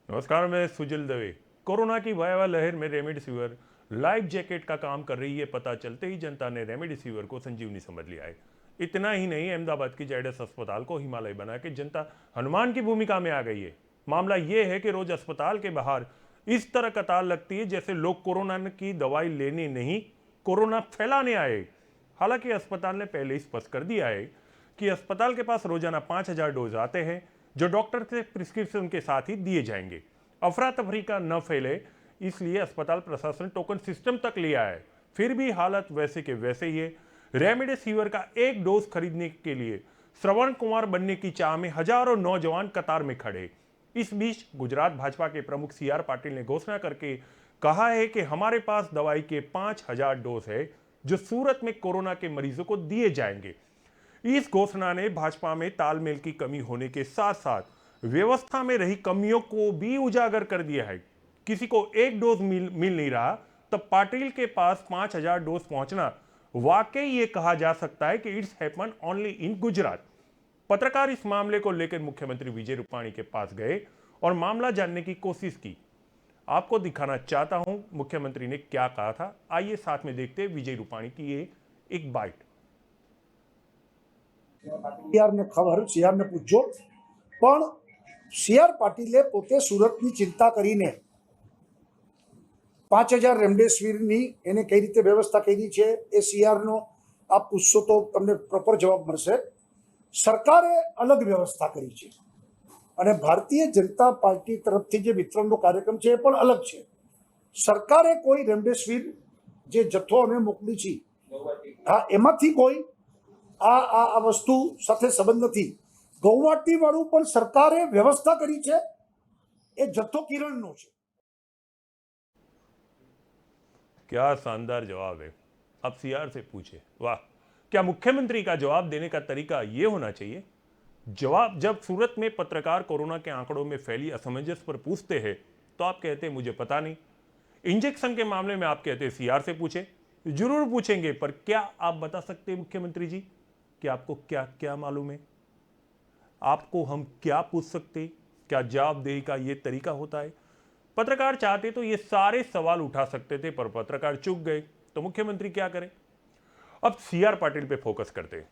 नमस्कार, मैं सुजल दवे। कोरोना की भयावह लहर में रेमडेसिविर लाइफ जैकेट का काम कर रही है। पता चलते ही जनता ने रेमडेसिविर को संजीवनी समझ लिया है। इतना ही नहीं, अहमदाबाद की जायडस अस्पताल को हिमालय बना के जनता हनुमान की भूमिका में आ गई है। मामला ये है कि रोज अस्पताल के बाहर इस तरह कतार लगती है जैसे लोग कोरोना की दवाई लेने नहीं, कोरोना फैलाने आए। हालांकि अस्पताल ने पहले ही स्पष्ट कर दिया है कि अस्पताल के पास रोजाना 5,000 डोज आते हैं जो डॉक्टर से प्रिस्क्रिप्शन के साथ ही दिए जाएंगे। अफरा तफरी का न फैले इसलिए अस्पताल प्रशासन टोकन सिस्टम तक ले आया है। फिर भी हालत वैसे के वैसे ही है। रेमडेसिविर का एक डोज खरीदने के लिए श्रवण कुमार बनने की चाह में हजारों नौजवान कतार में खड़े। इस बीच गुजरात भाजपा के प्रमुख CR पाटिल ने घोषणा करके कहा है कि हमारे पास दवाई के 5,000 डोज है जो सूरत में कोरोना के मरीजों को दिए जाएंगे। इस घोषणा ने भाजपा में तालमेल की कमी होने के साथ साथ व्यवस्था में रही कमियों को भी उजागर कर दिया है। किसी को एक डोज मिल नहीं रहा, तब पाटिल के पास 5,000 डोज पहुंचना वाकई ये कहा जा सकता है कि it's happen only in Gujarat. पत्रकार इस मामले को लेकर मुख्यमंत्री विजय रूपाणी के पास गए और मामला जानने की कोशिश की। आपको दिखाना चाहता हूं मुख्यमंत्री ने क्या कहा था। आइए साथ में देखते हैं विजय रूपाणी की ये एक बाइट। ને ખબર CR ને પૂછજો, પણ CR પાટીલે પોતે સુરતની ચિંતા કરીને 5,000 રેમડેસિવિરની એને કઈ રીતે વ્યવસ્થા કરી છે એ CR નો આપ પૂછશો તો તમને પ્રોપર જવાબ મળશે। સરકારે અલગ વ્યવસ્થા કરી છે અને ભારતીય જનતા પાર્ટી તરફથી જે વિતરણનો કાર્યક્રમ છે એ પણ અલગ છે। સરકારે કોઈ રેમડેસિવિર જે જથ્થો અમે મોકલી છે, હા, એમાંથી કોઈ આ વસ્તુ સાથે સંબંધ નથી। ગૌવાટી વાળું પણ સરકારે વ્યવસ્થા કરી છે, એ જથ્થો કિરણનો છે। क्या शानदार जवाब है। अब CR से पूछे, वाह, क्या मुख्यमंत्री का जवाब देने का तरीका यह होना चाहिए? जवाब जब सूरत में पत्रकार कोरोना के आंकड़ों में फैली असमंजस पर पूछते हैं तो आप कहते हैं मुझे पता नहीं। इंजेक्शन के मामले में आप कहते हैं CR से पूछे। जरूर पूछेंगे, पर क्या आप बता सकते हैं मुख्यमंत्री जी कि आपको क्या क्या मालूम है? आपको हम क्या पूछ सकते? क्या जवाबदेही का यह तरीका होता है? पत्रकार चाहते तो ये सारे सवाल उठा सकते थे, पर पत्रकार चुप गए तो मुख्यमंत्री क्या करें? अब CR पाटिल पे फोकस करते हैं।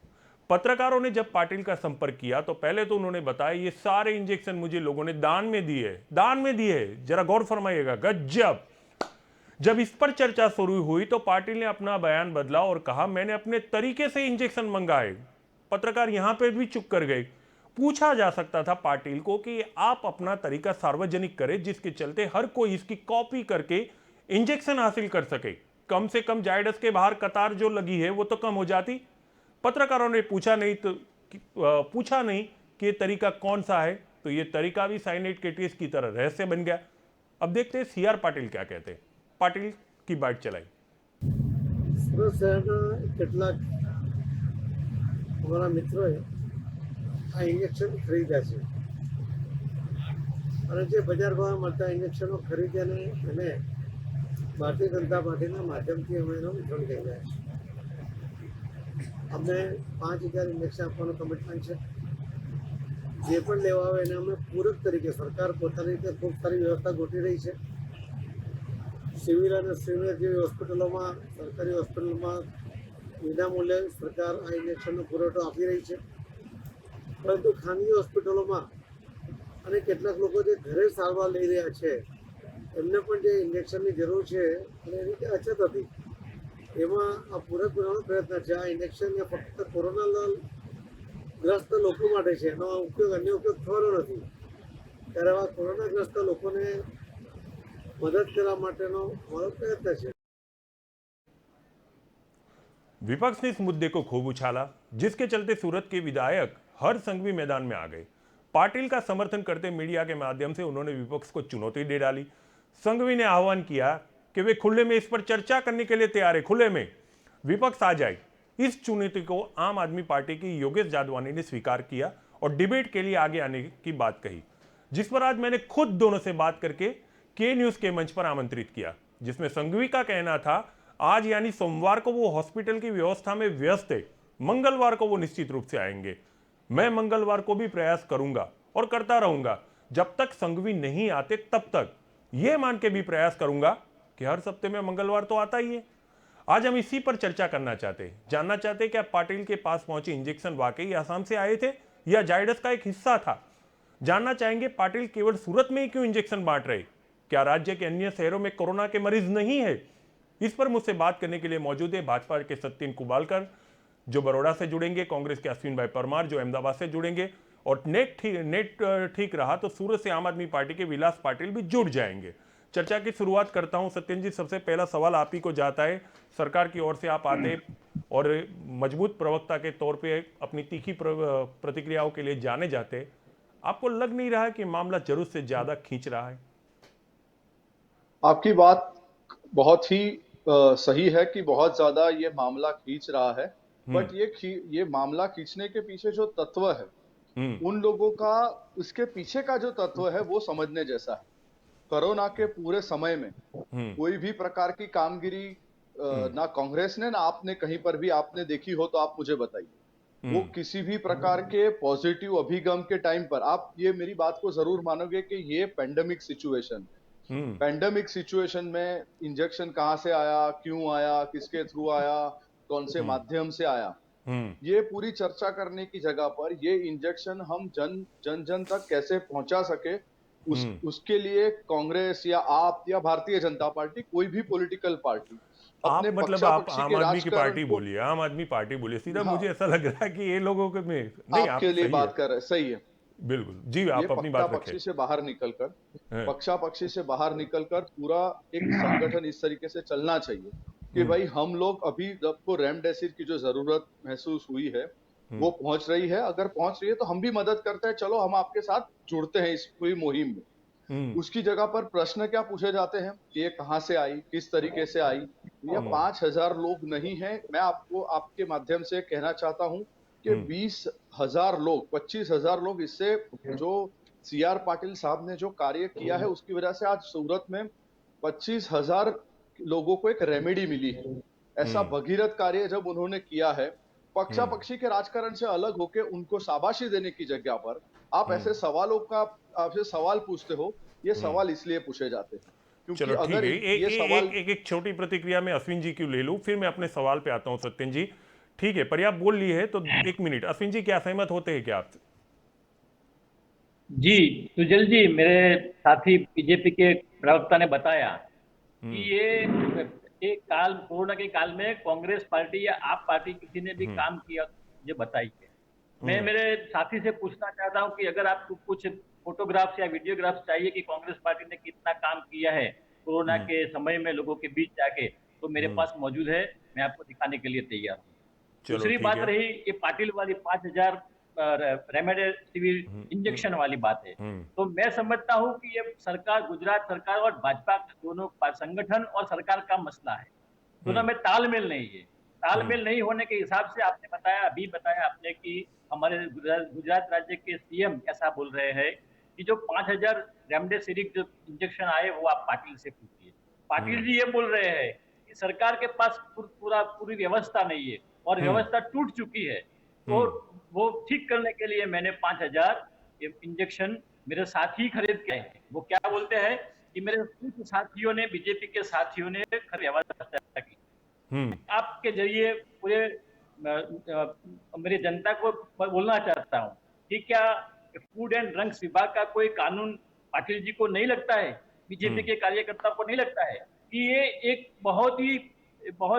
पत्रकारों ने जब पाटिल का संपर्क किया तो पहले तो उन्होंने बताया ये सारे इंजेक्शन मुझे लोगों ने दान में दिए, दान में दिए। जरा गौर फरमाइएगा, गजब। जब इस पर चर्चा शुरू हुई तो पाटिल ने अपना बयान बदला और कहा मैंने अपने तरीके से इंजेक्शन मंगाए। पत्रकार यहां पे भी चुप कर गए। पूछा जा सकता था पाटिल को कि आप अपना तरीका सार्वजनिक करें जिसके चलते हर कोई इसकी कॉपी करके इंजेक्शन हासिल कर सके। कम से कम जायडस के बाहर कतार जो लगी है वो तो कम हो जाती। पत्रकारों ने पूछा नहीं कि ये तरीका कौन सा है, तो ये तरीका भी साइनेट के टेस्ट की तरह रहस्य बन गया। अब देखते हैं CR पाटिल क्या कहते हैं। पाटिल की बाइट चलाई। સુરત શહેરના કેટલાક અમારા મિત્રોએ આ ઇન્જેક્શન ખરીદ્યા છે અને જે બજાર ભાવે મળતા ઇન્જેક્શનો ખરીદ્યાને અને ભારતીય જનતા પાર્ટીના માધ્યમથી અમે એનું વિતરણ કરી રહ્યા છીએ। અમને 5,000 ઇન્જેક્શન આપવાનું કમિટમેન્ટ છે। જે પણ લેવા આવે એને અમે પૂરક તરીકે સરકાર પોતાની રીતે ખૂબ સારી વ્યવસ્થા ગોઠવી રહી છે। સિવિલ અને સિનિયર જેવી હોસ્પિટલોમાં, સરકારી હોસ્પિટલમાં વિનામૂલ્યે સરકાર આ ઇન્જેક્શનનો પુરવઠો આપી રહી છે। પરંતુ ખાનગી હોસ્પિટલોમાં અને કેટલાક લોકો જે ઘરે સારવાર લઈ રહ્યા છે એમને પણ જે ઇન્જેક્શનની જરૂર છે અને એની જે અછત હતી એમાં આ પૂરક બનાવવાનો પ્રયત્ન છે। આ ઇન્જેક્શન એ ફક્ત કોરોનાગ્રસ્ત લોકો માટે છે, એનો ઉપયોગ અન્ય ઉપયોગ થવાનો નથી। ત્યારે આવા કોરોનાગ્રસ્ત લોકોને મદદ કરવા માટેનો મારો પ્રયત્ન છે। विपक्ष ने इस मुद्दे को खूब उछाला, जिसके चलते सूरत के विधायक हर संघवी मैदान में आ गए। पाटिल का समर्थन करते मीडिया के माध्यम से उन्होंने विपक्ष को चुनौती दे डाली। संघवी ने आह्वान किया कि वे खुले में इस पर चर्चा करने के लिए तैयार है, खुले में विपक्ष आ जाए। इस चुनौती को आम आदमी पार्टी की योगेश जादवानी ने स्वीकार किया और डिबेट के लिए आगे आने की बात कही, जिस पर आज मैंने खुद दोनों से बात करके के न्यूज के मंच पर आमंत्रित किया, जिसमें संघवी का कहना था आज यानी सोमवार को वो हॉस्पिटल की व्यवस्था में व्यस्त है, मंगलवार को वो निश्चित रूप से आएंगे। मैं मंगलवार को भी प्रयास करूंगा और करता रहूंगा। जब तक संघवी नहीं आते तब तक यह मान के भी प्रयास करूंगा कि हर सप्ताह में मंगलवार तो आता ही है। आज हम इसी पर चर्चा करना चाहते हैं, जानना चाहते हैं क्या पाटिल के पास पहुंचे इंजेक्शन वाकई आसाम से आए थे या जायडस का एक हिस्सा था। जानना चाहेंगे पाटिल केवल सूरत में ही क्यों इंजेक्शन बांट रहे, क्या राज्य के अन्य शहरों में कोरोना के मरीज नहीं है। इस पर मुझसे बात करने के लिए मौजूद है भाजपा के सत्येन कुबालकर जो बड़ौदा से जुड़ेंगे, कांग्रेस के अश्विन भाई परमार जो अहमदाबाद से जुड़ेंगे, और नेट ठीक रहा तो सूरत से आम आदमी पार्टी के विलास पाटिल भी जुड़ जाएंगे। चर्चा की शुरुआत करता हूं सत्येन जी, सबसे पहला सवाल आप ही को जाता है। सरकार की ओर से आप आते और मजबूत प्रवक्ता के तौर पे अपनी तीखी प्रतिक्रियाओं के लिए जाने जाते, आपको लग नहीं रहा कि मामला जरूरत से ज्यादा खींच रहा है? आपकी बात बहुत ही सही है कि बहुत ज्यादा ये मामला खींच रहा है, बट ये मामला खींचने के पीछे जो तत्व है उन लोगों का, उसके पीछे का जो तत्व है वो समझने जैसा है। कोरोना के पूरे समय में कोई भी प्रकार की कामगिरी ना कांग्रेस ने ना आपने कहीं पर भी आपने देखी हो तो आप मुझे बताइए। वो किसी भी प्रकार के पॉजिटिव अभिगम के टाइम पर, आप ये मेरी बात को जरूर मानोगे कि ये पेंडेमिक सिचुएशन, पेंडेमिक सिचुएशन में इंजेक्शन कहां से आया, क्यों आया, किसके थ्रू आया, कौन से माध्यम से आया, ये पूरी चर्चा करने की जगह पर ये इंजेक्शन हम जन तक कैसे पहुंचा सके, उसके लिए कांग्रेस या आप या भारतीय जनता पार्टी, कोई भी पॉलिटिकल पार्टी आप अपने मतलब आप पक्षापक्षी आम के आदमी की राजकारण पार्टी को, बोलिए, आम आदमी पार्टी बोलिए सीधा। हाँ, मुझे ऐसा लग रहा है कि ये लोगों के में नहीं, आप आपके लिए सही बात है, कर रहे, सही है। बिल्कुल जी, ये आप अपनी बात पक्षी रखें। से बाहर निकलकर, हैं। पक्षापक्षी से बाहर निकलकर पूरा एक संगठन इस तरीके से चलना चाहिए कि भाई हम लोग अभी जब को रेमडेसिविर की जो जरूरत महसूस हुई है वो पहुंच रही है, अगर पहुंच रही है तो हम भी मदद करते हैं, चलो हम आपके साथ जुड़ते हैं इस पूरी मुहिम में। उसकी जगह पर प्रश्न क्या पूछे जाते हैं कि ये कहां से आई, किस तरीके से आई। ये 5,000 लोग नहीं है, मैं आपको आपके माध्यम से कहना चाहता हूं कि 20,000 लोग, 25,000 लोग, इससे जो CR पाटिल साहब ने जो कार्य किया है उसकी वजह से आज सूरत में 25,000 लोगों को एक रेमेडी मिली है। ऐसा भगीरथ कार्य जब उन्होंने किया है, पक्षापक्षी के राजकारण से अलग होकर उनको शाबाशी देने की जगह पर आप ऐसे सवालों का आपसे सवाल पूछते हो। ये सवाल इसलिए पूछे जाते हैं क्योंकि चलो ठीक अगर है, ये सवाल एक छोटी प्रतिक्रिया में अश्विन जी की ले लूं, फिर मैं अपने सवाल पे आता हूं सत्येन जी। ठीक है, पर आप बोल लिए है तो एक मिनट, अश्विन जी क्या सहमत होते हैं क्या आपसे? जी सुजल जी, मेरे साथी बीजेपी के प्रवक्ता ने बताया कि ये काल, कोरोना के काल में कांग्रेस पार्टी या आप पार्टी किसी ने भी काम किया मुझे बताइए। मैं मेरे साथी से पूछना चाहता हूं कि अगर आपको कुछ फोटोग्राफ्स या वीडियोग्राफ्स चाहिए कि कांग्रेस पार्टी ने कितना काम किया है कोरोना के समय में लोगों के बीच जाके, तो मेरे पास मौजूद है, मैं आपको दिखाने के लिए तैयार हूँ। चलो दूसरी ठीक बात है। रही ये पाटिल वाली 5,000 रेमडेसिविर इंजेक्शन वाली बात है, तो मैं समझता हूं कि ये सरकार, गुजरात सरकार और भाजपा दोनों संगठन और सरकार का मसला है। दोनों में तालमेल नहीं है। तालमेल नहीं होने के हिसाब से आपने बताया, अभी बताया आपने कि हमारे गुजरात राज्य के CM ऐसा बोल रहे हैं कि जो 5,000 रेमडेसिविर जो इंजेक्शन आए वो आप पाटिल से पूछिए। पाटिल जी ये बोल रहे हैं कि सरकार के पास पूरी व्यवस्था नहीं है और व्यवस्था टूट चुकी है, तो वो ठीक करने के लिए मैंने 5,000 इंजेक्शन मेरे साथी खरीद के आए हैं। वो क्या बोलते हैं कि मेरे कुछ साथियों ने, बीजेपी के साथियों ने व्यवस्था की। आपके जरिए पूरे मेरी जनता को बोलना चाहता हूँ कि क्या फूड एंड ड्रग्स विभाग का कोई कानून पाटिल जी को नहीं लगता है, बीजेपी के कार्यकर्ताओं को नहीं लगता है कि ये एक बहुत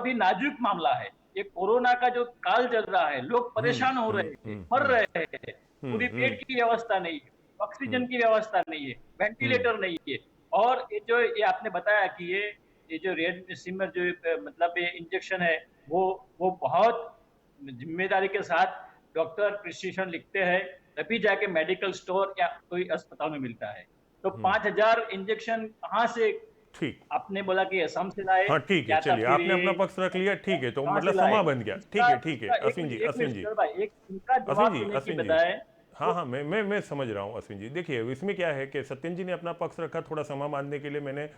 ही नाजुक मामला है। ये कोरोना का जो काल चल रहा है, लोग परेशान हो रहे हैं, मर रहे हैं, पूरी बेड की व्यवस्था नहीं है, ऑक्सीजन की व्यवस्था नहीं है, वेंटिलेटर नहीं है, और ये आपने बताया कि ये जो रेमडेसिविर जो मतलब ये इंजेक्शन है वो बहुत जिम्मेदारी के साथ डॉक्टर प्रिस्क्रिप्शन लिखते हैं, तभी जाके मेडिकल स्टोर या कोई अस्पताल में मिलता है। तो 5,000 इंजेक्शन कहाँ से, ठीक, आपने बोला कि असम से लाए, हाँ ठीक है, चलिए आपने अपना पक्ष रख लिया, ठीक है, तो मतलब समा बन गया। ठीक है अश्विन जी, अश्विन जी, अश्विन जी, बताए। हाँ मैं समझ रहा हूँ अश्विन जी। देखिए इसमें क्या है कि सत्येन जी ने अपना पक्ष रखा, थोड़ा समा बांधने के लिए मैंने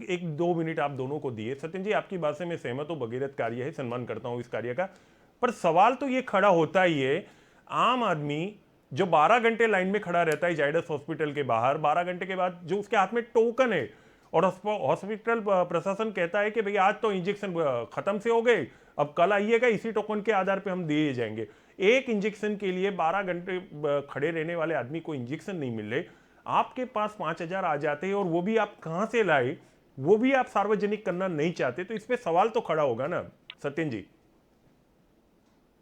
एक दो मिनट आप दोनों को दिए। सत्येन जी आपकी बात से मैं सहमत हूँ, भगीरथ कार्य है, सम्मान करता हूँ इस कार्य का, पर सवाल तो ये खड़ा होता ही है, आम आदमी जो 12 घंटे लाइन में खड़ा रहता है जाइडस हॉस्पिटल के बाहर, 12 घंटे के बाद जो उसके हाथ में टोकन है और हॉस्पिटल प्रशासन कहता है कि भाई आज तो इंजेक्शन खत्म से हो गए, अब कल आइएगा, इसी टोकन के आधार पे हम दिए जाएंगे। एक इंजेक्शन के लिए 12 घंटे खड़े रहने वाले आदमी को इंजेक्शन नहीं मिल रहे, आपके पास 5,000 आ जाते हैं और वो भी आप कहां से लाए, वो भी आप सार्वजनिक करना नहीं चाहते, तो इस पे सवाल तो खड़ा होगा ना सत्यन जी।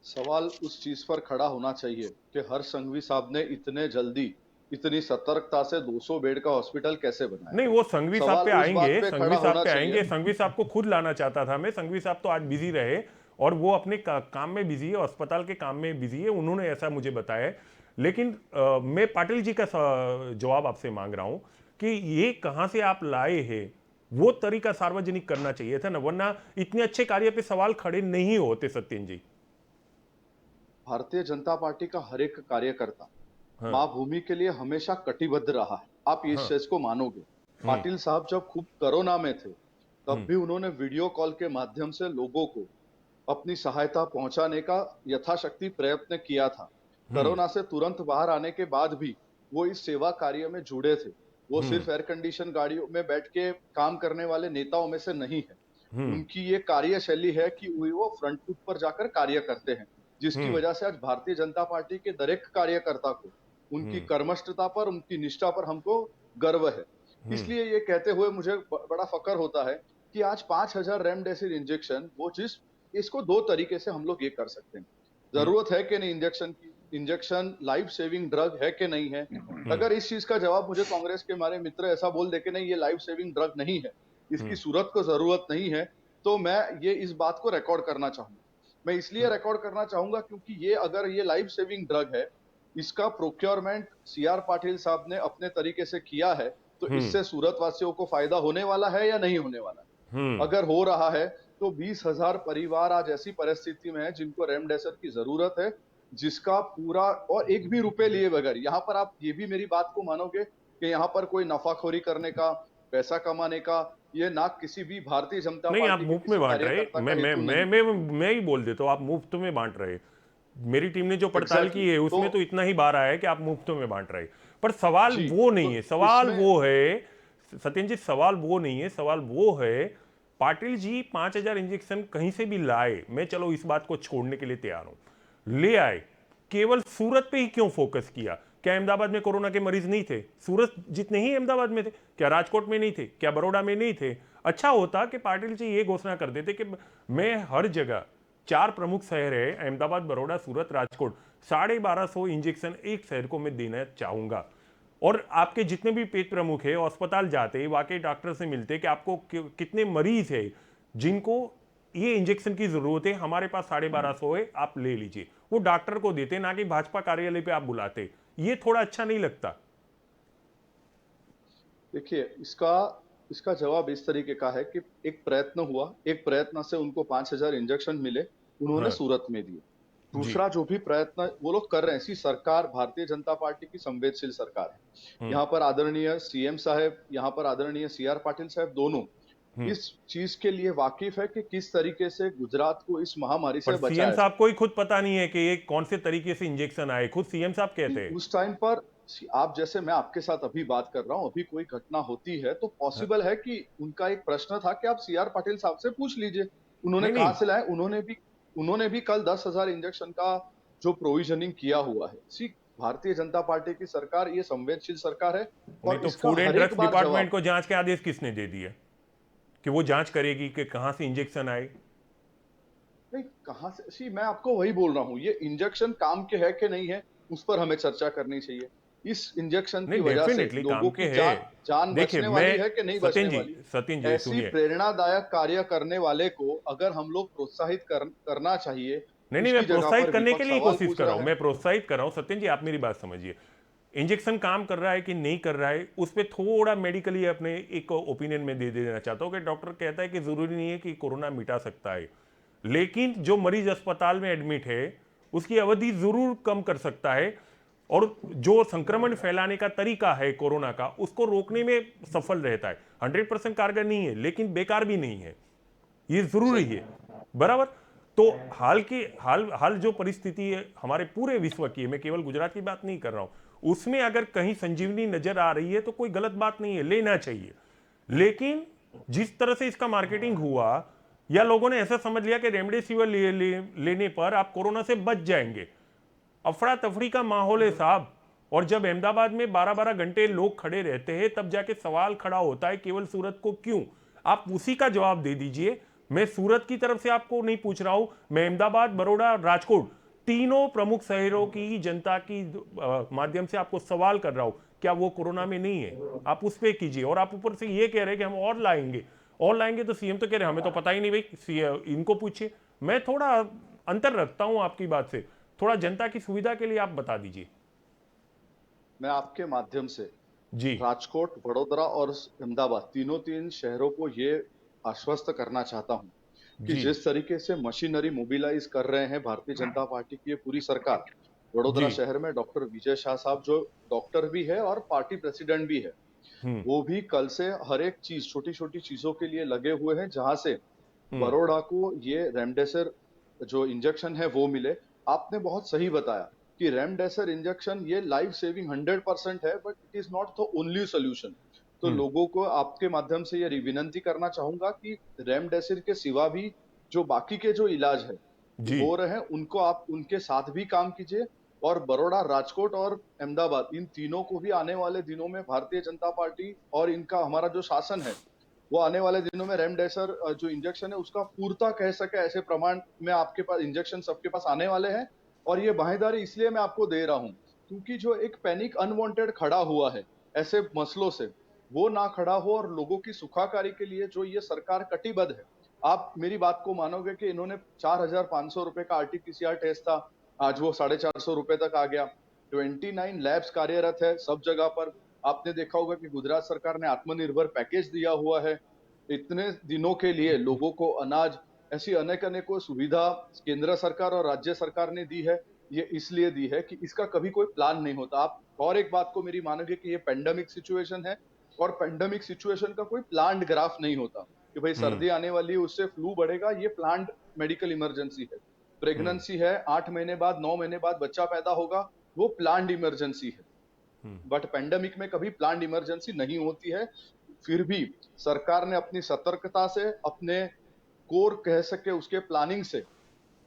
सवाल उस चीज पर खड़ा होना चाहिए कि हर्ष संघवी साहब ने इतने जल्दी इतनी सतर्कता से 200 बेड का हॉस्पिटल कैसे बनाया। नहीं, वो संघवी साहब पे आएंगे, संघवी साहब पे आएंगे, चाहिए। संघवी साहब को खुद लाना चाहता था मैं। संघवी साहब तो आज बिजी रहे और वो अपने काम में बिजी है, अस्पताल के काम में बिजी है, उन्होंने ऐसा मुझे बताया। लेकिन मैं पाटिल जी का जवाब आपसे मांग रहा हूं कि ये कहां से आप लाए हैं, वो तरीका सार्वजनिक करना चाहिए था ना, वरना इतने अच्छे कार्य पे सवाल खड़े नहीं होते सत्यन जी। भारतीय जनता पार्टी का हर एक कार्यकर्ता हाँ। माँ भूमि के लिए हमेशा कटिबद्ध रहा है, आप इस चीज को मानोगे। पाटिल साहब जब खूब कोरोना में थे तब भी उन्होंने वीडियो कॉल के माध्यम से लोगों को अपनी सहायता पहुंचाने का यथाशक्ति प्रयत्न किया था। कोरोना से तुरंत बाहर आने के बाद भी वो इस सेवा कार्य में जुड़े थे। वो सिर्फ एयर कंडीशन गाड़ियों में बैठ के काम करने वाले नेताओं में से नहीं है। उनकी ये कार्यशैली है कि वो फ्रंट फुट पर जाकर कार्य करते हैं, जिसकी वजह से आज भारतीय जनता पार्टी के दरेक कार्यकर्ता को उनकी कर्मठता पर, उनकी निष्ठा पर हमको गर्व है। इसलिए ये कहते हुए मुझे बड़ा फक्र होता है कि आज 5,000 रेमडेसिविर इंजेक्शन, वो चीज, इसको दो तरीके से हम लोग ये कर सकते हैं। जरूरत है कि नहीं इंजेक्शन की, इंजेक्शन लाइफ सेविंग ड्रग है कि नहीं है। अगर इस चीज का जवाब मुझे कांग्रेस के हमारे मित्र ऐसा बोल दे कि नहीं ये लाइफ सेविंग ड्रग नहीं है, इसकी सूरत को जरूरत नहीं है, तो मैं ये इस बात को रिकॉर्ड करना चाहूंगा। मैं इसलिए रिकॉर्ड करना चाहूंगा क्योंकि ये अगर ये लाइफ सेविंग ड्रग है, इसका प्रोक्योरमेंट सीआर पाटिल साहब ने अपने तरीके से किया है, तो इससे सूरत वासियों को फायदा होने वाला है या नहीं होने वाला है। अगर हो रहा है तो 20,000 परिवार आज ऐसी परिस्थिति में है जिनको रेमडेसिविर की जरूरत है, जिसका पूरा और एक भी रुपए लिए बगैर, यहाँ पर आप ये भी मेरी बात को मानोगे कि यहाँ पर कोई नफाखोरी करने का, पैसा कमाने का, ये ना किसी भी भारतीय जनता नहीं, आप पार्टी मुफ्त में बांट रहे, मैं ही बोल देता हूँ, आप मुफ्त में बांट रहे। मेरी टीम ने जो पड़ताल की है उसमें तो इतना ही बार आया है कि आप मुफ्त में बांट रहे, पर सवाल वो नहीं है। सवाल वो है सत्यन जी, सवाल वो नहीं है, सवाल वो है पाटिल जी 5,000 इंजेक्शन कहीं से भी लाए, मैं चलो इस बात को छोड़ने के लिए तैयार हूं, ले आए, केवल सूरत पे ही क्यों फोकस किया? क्या अहमदाबाद में कोरोना के मरीज नहीं थे? सूरत जितने ही अहमदाबाद में थे, क्या राजकोट में नहीं थे? क्या बड़ौदा में नहीं थे? अच्छा होता कि पाटिल जी ये घोषणा कर देते कि मैं हर जगह, 4 प्रमुख शहर है अहमदाबाद, बड़ौदा, सूरत, राजकोट, 1250 इंजेक्शन एक शहर को मैं देना चाहूंगा। और आपके जितने भी पेट प्रमुख है अस्पताल जाते, वाकई डॉक्टर से मिलते कि आपको कितने मरीज है जिनको ये इंजेक्शन की जरूरत है, हमारे पास 1250 है, आप ले लीजिए, वो डॉक्टर को देते, ना कि भाजपा कार्यालय पे आप बुलाते। ये थोड़ा अच्छा नहीं लगता? देखिए, इसका जवाब इस तरीके का है कि एक प्रयत्न हुआ, एक प्रयत्न से उनको 5,000 इंजेक्शन मिले, उन्होंने सूरत में दिए। दूसरा जो भी प्रयत्न वो लोग कर रहे हैं, इसी सरकार भारतीय जनता पार्टी की संवेदनशील सरकार है। यहाँ पर आदरणीय सीएम साहब, यहाँ पर आदरणीय सीआर पाटिल साहब, दोनों इस चीज के लिए वाकिफ है कि किस तरीके से गुजरात को इस महामारी से बचाया। सीएम साहब को ही खुद पता नहीं है कि ये कौन से तरीके से इंजेक्शन आए, खुद सीएम साहब कहते हैं। उस टाइम पर आप जैसे मैं आपके साथ अभी बात कर रहा हूँ, अभी कोई घटना होती है तो पॉसिबल है कि उनका एक प्रश्न था कि आप सीआर पाटिल साहब से पूछ लीजिए, उन्होंने कहां से लाए। उन्होंने भी कल 10,000 इंजेक्शन का जो प्रोविजनिंग किया हुआ है। भारतीय जनता पार्टी की सरकार ये संवेदनशील सरकार है। और तो फूड एंड ड्रग्स डिपार्टमेंट को जांच के आदेश किसने दे दिए कि वो जांच करेगी कि कहां से इंजेक्शन आए? नहीं, कहां से, मैं आपको वही बोल रहा हूँ, ये इंजेक्शन काम के है कि नहीं है उस पर हमें चर्चा करनी चाहिए। इस इंजेक्शन की वजह से लोगों की जान बचने वाली है कि नहीं बचने वाली। सत्यन जी, ऐसी प्रेरणादायक कार्य करने वाले को अगर हम लोग प्रोत्साहित करना चाहिए। नहीं, मैं प्रोत्साहित करने के लिए कोशिश कर रहा हूं, मैं प्रोत्साहित कर रहा हूं। सत्यन जी, आप मेरी बात समझिए, इंजेक्शन काम कर रहा है कि नहीं कर रहा है, उस पर थोड़ा मेडिकली अपने एक ओपिनियन में दे देना चाहता हूं कि डॉक्टर कहता है कि जरूरी नहीं है कि कोरोना मिटा सकता है, लेकिन जो मरीज अस्पताल में एडमिट है उसकी अवधि जरूर कम कर सकता है, और जो संक्रमण फैलाने का तरीका है कोरोना का, उसको रोकने में सफल रहता है। 100% कारगर नहीं है, लेकिन बेकार भी नहीं है, ये जरूरी है, बराबर। तो हाल जो परिस्थिति है हमारे पूरे विश्व की है, मैं केवल गुजरात की बात नहीं कर रहा हूं, उसमें अगर कहीं संजीवनी नजर आ रही है तो कोई गलत बात नहीं है, लेना चाहिए। लेकिन जिस तरह से इसका मार्केटिंग हुआ, या लोगों ने ऐसा समझ लिया कि रेमडेसिविर लेने पर आप कोरोना से बच जाएंगे, अफरा तफरी का माहौल है साहब। और जब अहमदाबाद में 12-12 घंटे लोग खड़े रहते हैं, तब जाके सवाल खड़ा होता है केवल सूरत को क्यों। आप उसी का जवाब दे दीजिए। मैं सूरत की तरफ से आपको नहीं पूछ रहा हूं, मैं अहमदाबाद, बड़ौदा, राजकोट, तीनों प्रमुख शहरों की जनता की माध्यम से आपको सवाल कर रहा हूं, क्या वो कोरोना में नहीं है? आप उस पर कीजिए। और आप ऊपर से ये कह रहे हैं कि हम और लाएंगे तो सीएम तो कह रहे हैं हमें तो पता ही नहीं भाई, इनको पूछिए। मैं थोड़ा अंतर रखता हूं आपकी बात से, थोड़ा जनता की सुविधा के लिए आप बता दीजिए। मैं आपके माध्यम से जी राजकोट, वडोदरा और अहमदाबाद तीन शहरों को ये आश्वस्त करना चाहता हूं कि जी जिस तरीके से मशीनरी मोबिलाइज कर रहे हैं भारतीय जनता पार्टी की ये पूरी सरकार, वडोदरा जी शहर में डॉक्टर विजय शाह साहब जो डॉक्टर भी है और पार्टी प्रेसिडेंट भी है, हम्म वो भी कल से हर एक चीज, छोटी छोटी चीजों के लिए लगे हुए हैं, जहां से हम्म बड़ौदा को ये रेमडेसिविर जो इंजेक्शन है वो मिले। आपने बहुत सही बताया कि रेमडेसिविर इंजेक्शन ये लाइफ सेविंग 100% है, but it is not the only solution. तो हम्म लोगों को आपके माध्यम से ये विनंती करना चाहूंगा कि रेमडेसिविर के सिवा भी जो बाकी के जो इलाज है जी हो रहे हैं, उनको आप उनके साथ भी काम कीजिए। और बड़ौदा, राजकोट और अहमदाबाद, इन तीनों को भी आने वाले दिनों में भारतीय जनता पार्टी और इनका हमारा जो शासन है वो आने वाले दिनों में रेमडेसिविर जो इंजेक्शन है उसका पूर्ता कह सके ऐसे प्रमाण में आपके पास इंजेक्शन सबके पास आने वाले हैं। और ये बाहेंदारी इसलिए मैं आपको दे रहा हूं क्योंकि जो एक पैनिक अनवांटेड खड़ा हुआ है ऐसे मसलों से, वो ना खड़ा हो और लोगों की सुखाकारी के लिए जो ये सरकार कटिबद्ध है। आप मेरी बात को मानोगे कि इन्होंने 4,500 रुपए का आरटीपीसीआर टेस्ट था, आज वो 450 रुपए तक आ गया। 29 लैब्स कार्यरत है सब जगह पर। आपने देखा होगा कि गुजरात सरकार ने आत्मनिर्भर पैकेज दिया हुआ है। इतने दिनों के लिए लोगों को अनाज, ऐसी अनेकों सुविधा केंद्र सरकार और राज्य सरकार ने दी है। ये इसलिए दी है कि इसका कभी कोई प्लान नहीं होता। आप और एक बात को मेरी मानोगे कि ये पेंडेमिक सिचुएशन है और पेंडेमिक सिचुएशन का कोई प्लान्ड ग्राफ नहीं होता कि भाई हम्म सर्दी आने वाली है उससे फ्लू बढ़ेगा, ये प्लान्ड मेडिकल इमरजेंसी है। हम्म प्रेगनेंसी है, 8 महीने बाद, 9 महीने बाद बच्चा पैदा होगा, वो प्लान्ड इमरजेंसी है। बट पेंडेमिक में कभी प्लान्ड इमरजेंसी नहीं होती है। फिर भी सरकार ने अपनी सतर्कता से, अपने कोर कह सके उसके प्लानिंग से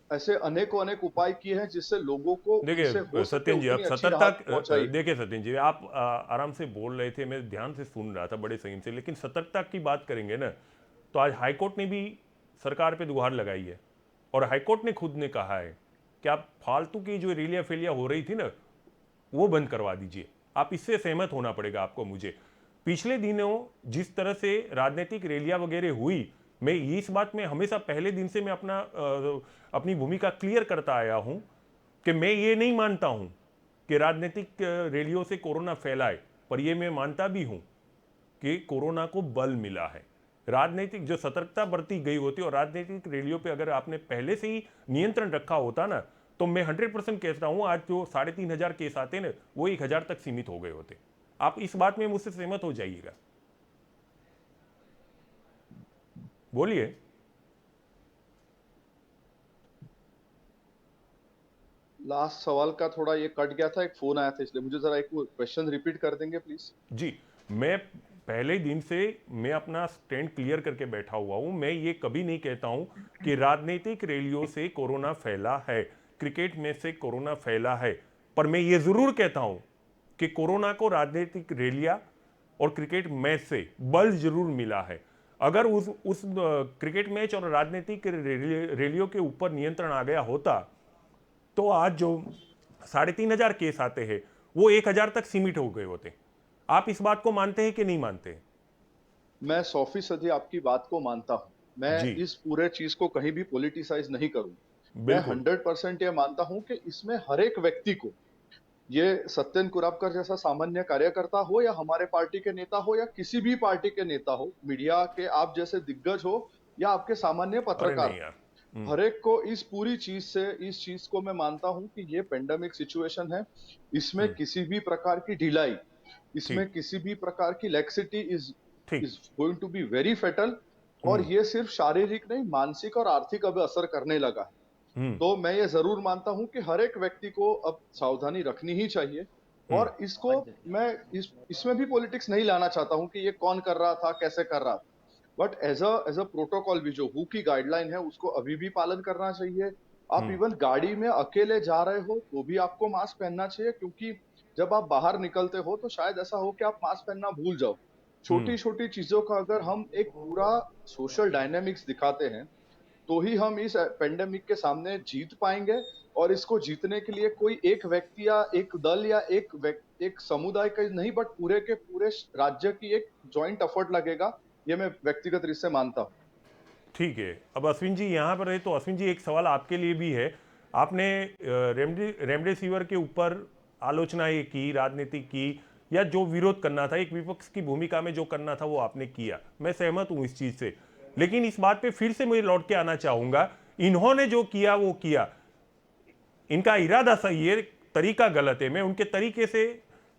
ऐसे अनेक उपाय किए हैं जिससे लोगों को उनसे देखिए हो सके सत्यन जी, आप उतनी अच्छी सतर्कता राहत पहुंचाई। देखिए सत्यन जी, आप आराम से बोल रहे थे, मैं ध्यान से सुन रहा था बड़े संयम से, लेकिन सतर्कता की बात करेंगे ना, तो आज हाईकोर्ट ने भी सरकार पे गुहार लगाई है। और हाईकोर्ट ने खुद ने कहा है कि आप फालतू की जो रेलिया फेलिया हो रही थी ना, वो बंद करवा दीजिए। आप इससे सहमत होना पड़ेगा आपको मुझे। पिछले दिनों जिस तरह से राजनीतिक रैलियां वगैरह हुई, मैं इस बात में हमेशा पहले दिन से मैं अपनी भूमिका क्लियर करता आया हूं कि मैं ये नहीं मानता हूं कि राजनीतिक रैलियों से कोरोना फैलाए, पर यह मैं मानता भी हूं कि कोरोना को बल मिला है। राजनीतिक जो सतर्कता बरती गई होती और राजनीतिक रैलियों पे अगर आपने पहले से ही नियंत्रण रखा होता ना, तो मैं 100% कहता हूं आज जो 3,500 केस आते ना, वो 1,000 तक सीमित हो गए होते। आप इस बात में मुझसे सहमत हो जाइएगा। बोलिए। लास्ट सवाल का थोड़ा ये कट गया था, एक फोन आया था, इसलिए मुझे जरा एक क्वेश्चन रिपीट कर देंगे प्लीज। जी, मैं पहले दिन से मैं अपना स्टैंड क्लियर करके बैठा हुआ हूं। मैं ये कभी नहीं कहता हूं कि राजनीतिक रैलियों से कोरोना फैला है, क्रिकेट में से कोरोना फैला है, पर मैं ये जरूर कहता हूं कि कोरोना को राजनीतिक रैलियां और क्रिकेट मैच से बल जरूर मिला है। अगर उस क्रिकेट मैच और राजनीतिक रैलियों के ऊपर नियंत्रण आ गया होता, तो आज जो 3,500 केस आते हैं वो 1,000 तक सीमित हो गए होते। आप इस बात को मानते हैं कि नहीं मानते? मैं 100% आपकी बात को मानता हूं। मैं जी इस पूरे चीज को कहीं भी पॉलिटिसाइज नहीं करूं। मैं बिल्कुल। 100% ये मानता हूं कि इसमें हर एक व्यक्ति को, ये सत्यन कुरापकर जैसा सामान्य कार्यकर्ता हो या हमारे पार्टी के नेता हो या किसी भी पार्टी के नेता हो, मीडिया के आप जैसे दिग्गज हो या आपके सामान्य अरे पत्रकार, नहीं यार। हर एक को इस पूरी चीज से, इस चीज को मैं मानता हूं कि ये पेंडेमिक सिचुएशन है, इसमें किसी भी प्रकार की ढिलाई, इसमें ठीक किसी भी प्रकार की लैक्सिटी इज ठीक। Is going to be very fatal. और ये सिर्फ शारीरिक नहीं, मानसिक और आर्थिक अब असर करने लगा है। तो मैं ये जरूर मानता हूं कि हर एक व्यक्ति को अब सावधानी रखनी ही चाहिए। और इसको मैं इसमें भी पॉलिटिक्स नहीं लाना चाहता हूं कि ये कौन कर रहा था, कैसे कर रहा था, बट एज अ प्रोटोकॉल भी जो हु की गाइडलाइन है उसको अभी भी पालन करना चाहिए। आप इवन गाड़ी में अकेले जा रहे हो तो भी आपको मास्क पहनना चाहिए, क्योंकि जब आप बाहर निकलते हो तो शायद ऐसा हो कि आप मास्क पहनना भूल जाओ। छोटी छोटी चीजों का अगर हम एक पूरा सोशल डायनेमिक्स दिखाते हैं तो ही हम इस पेंडेमिक के सामने जीत पाएंगे। और इसको जीतने के लिए कोई एक व्यक्ति या एक दल या एक समुदाय का नहीं, बट पूरे के पूरे राज्य की एक जॉइंट एफर्ट लगेगा, ये मैं व्यक्तिगत रूप से मानता हूँ। ठीक है, अब अश्विन जी यहाँ पर है, तो अश्विन जी एक सवाल आपके लिए भी है। आपने रेमडेसिविर के ऊपर आलोचनाएं की, राजनीति की, या जो विरोध करना था, एक विपक्ष की भूमिका में जो करना था वो आपने किया, मैं सहमत हूँ इस चीज से। लेकिन इस बात पे फिर से मुझे लौट के आना चाहूंगा, इन्होंने जो किया वो किया, इनका इरादा सही है, तरीका गलत है। मैं उनके तरीके से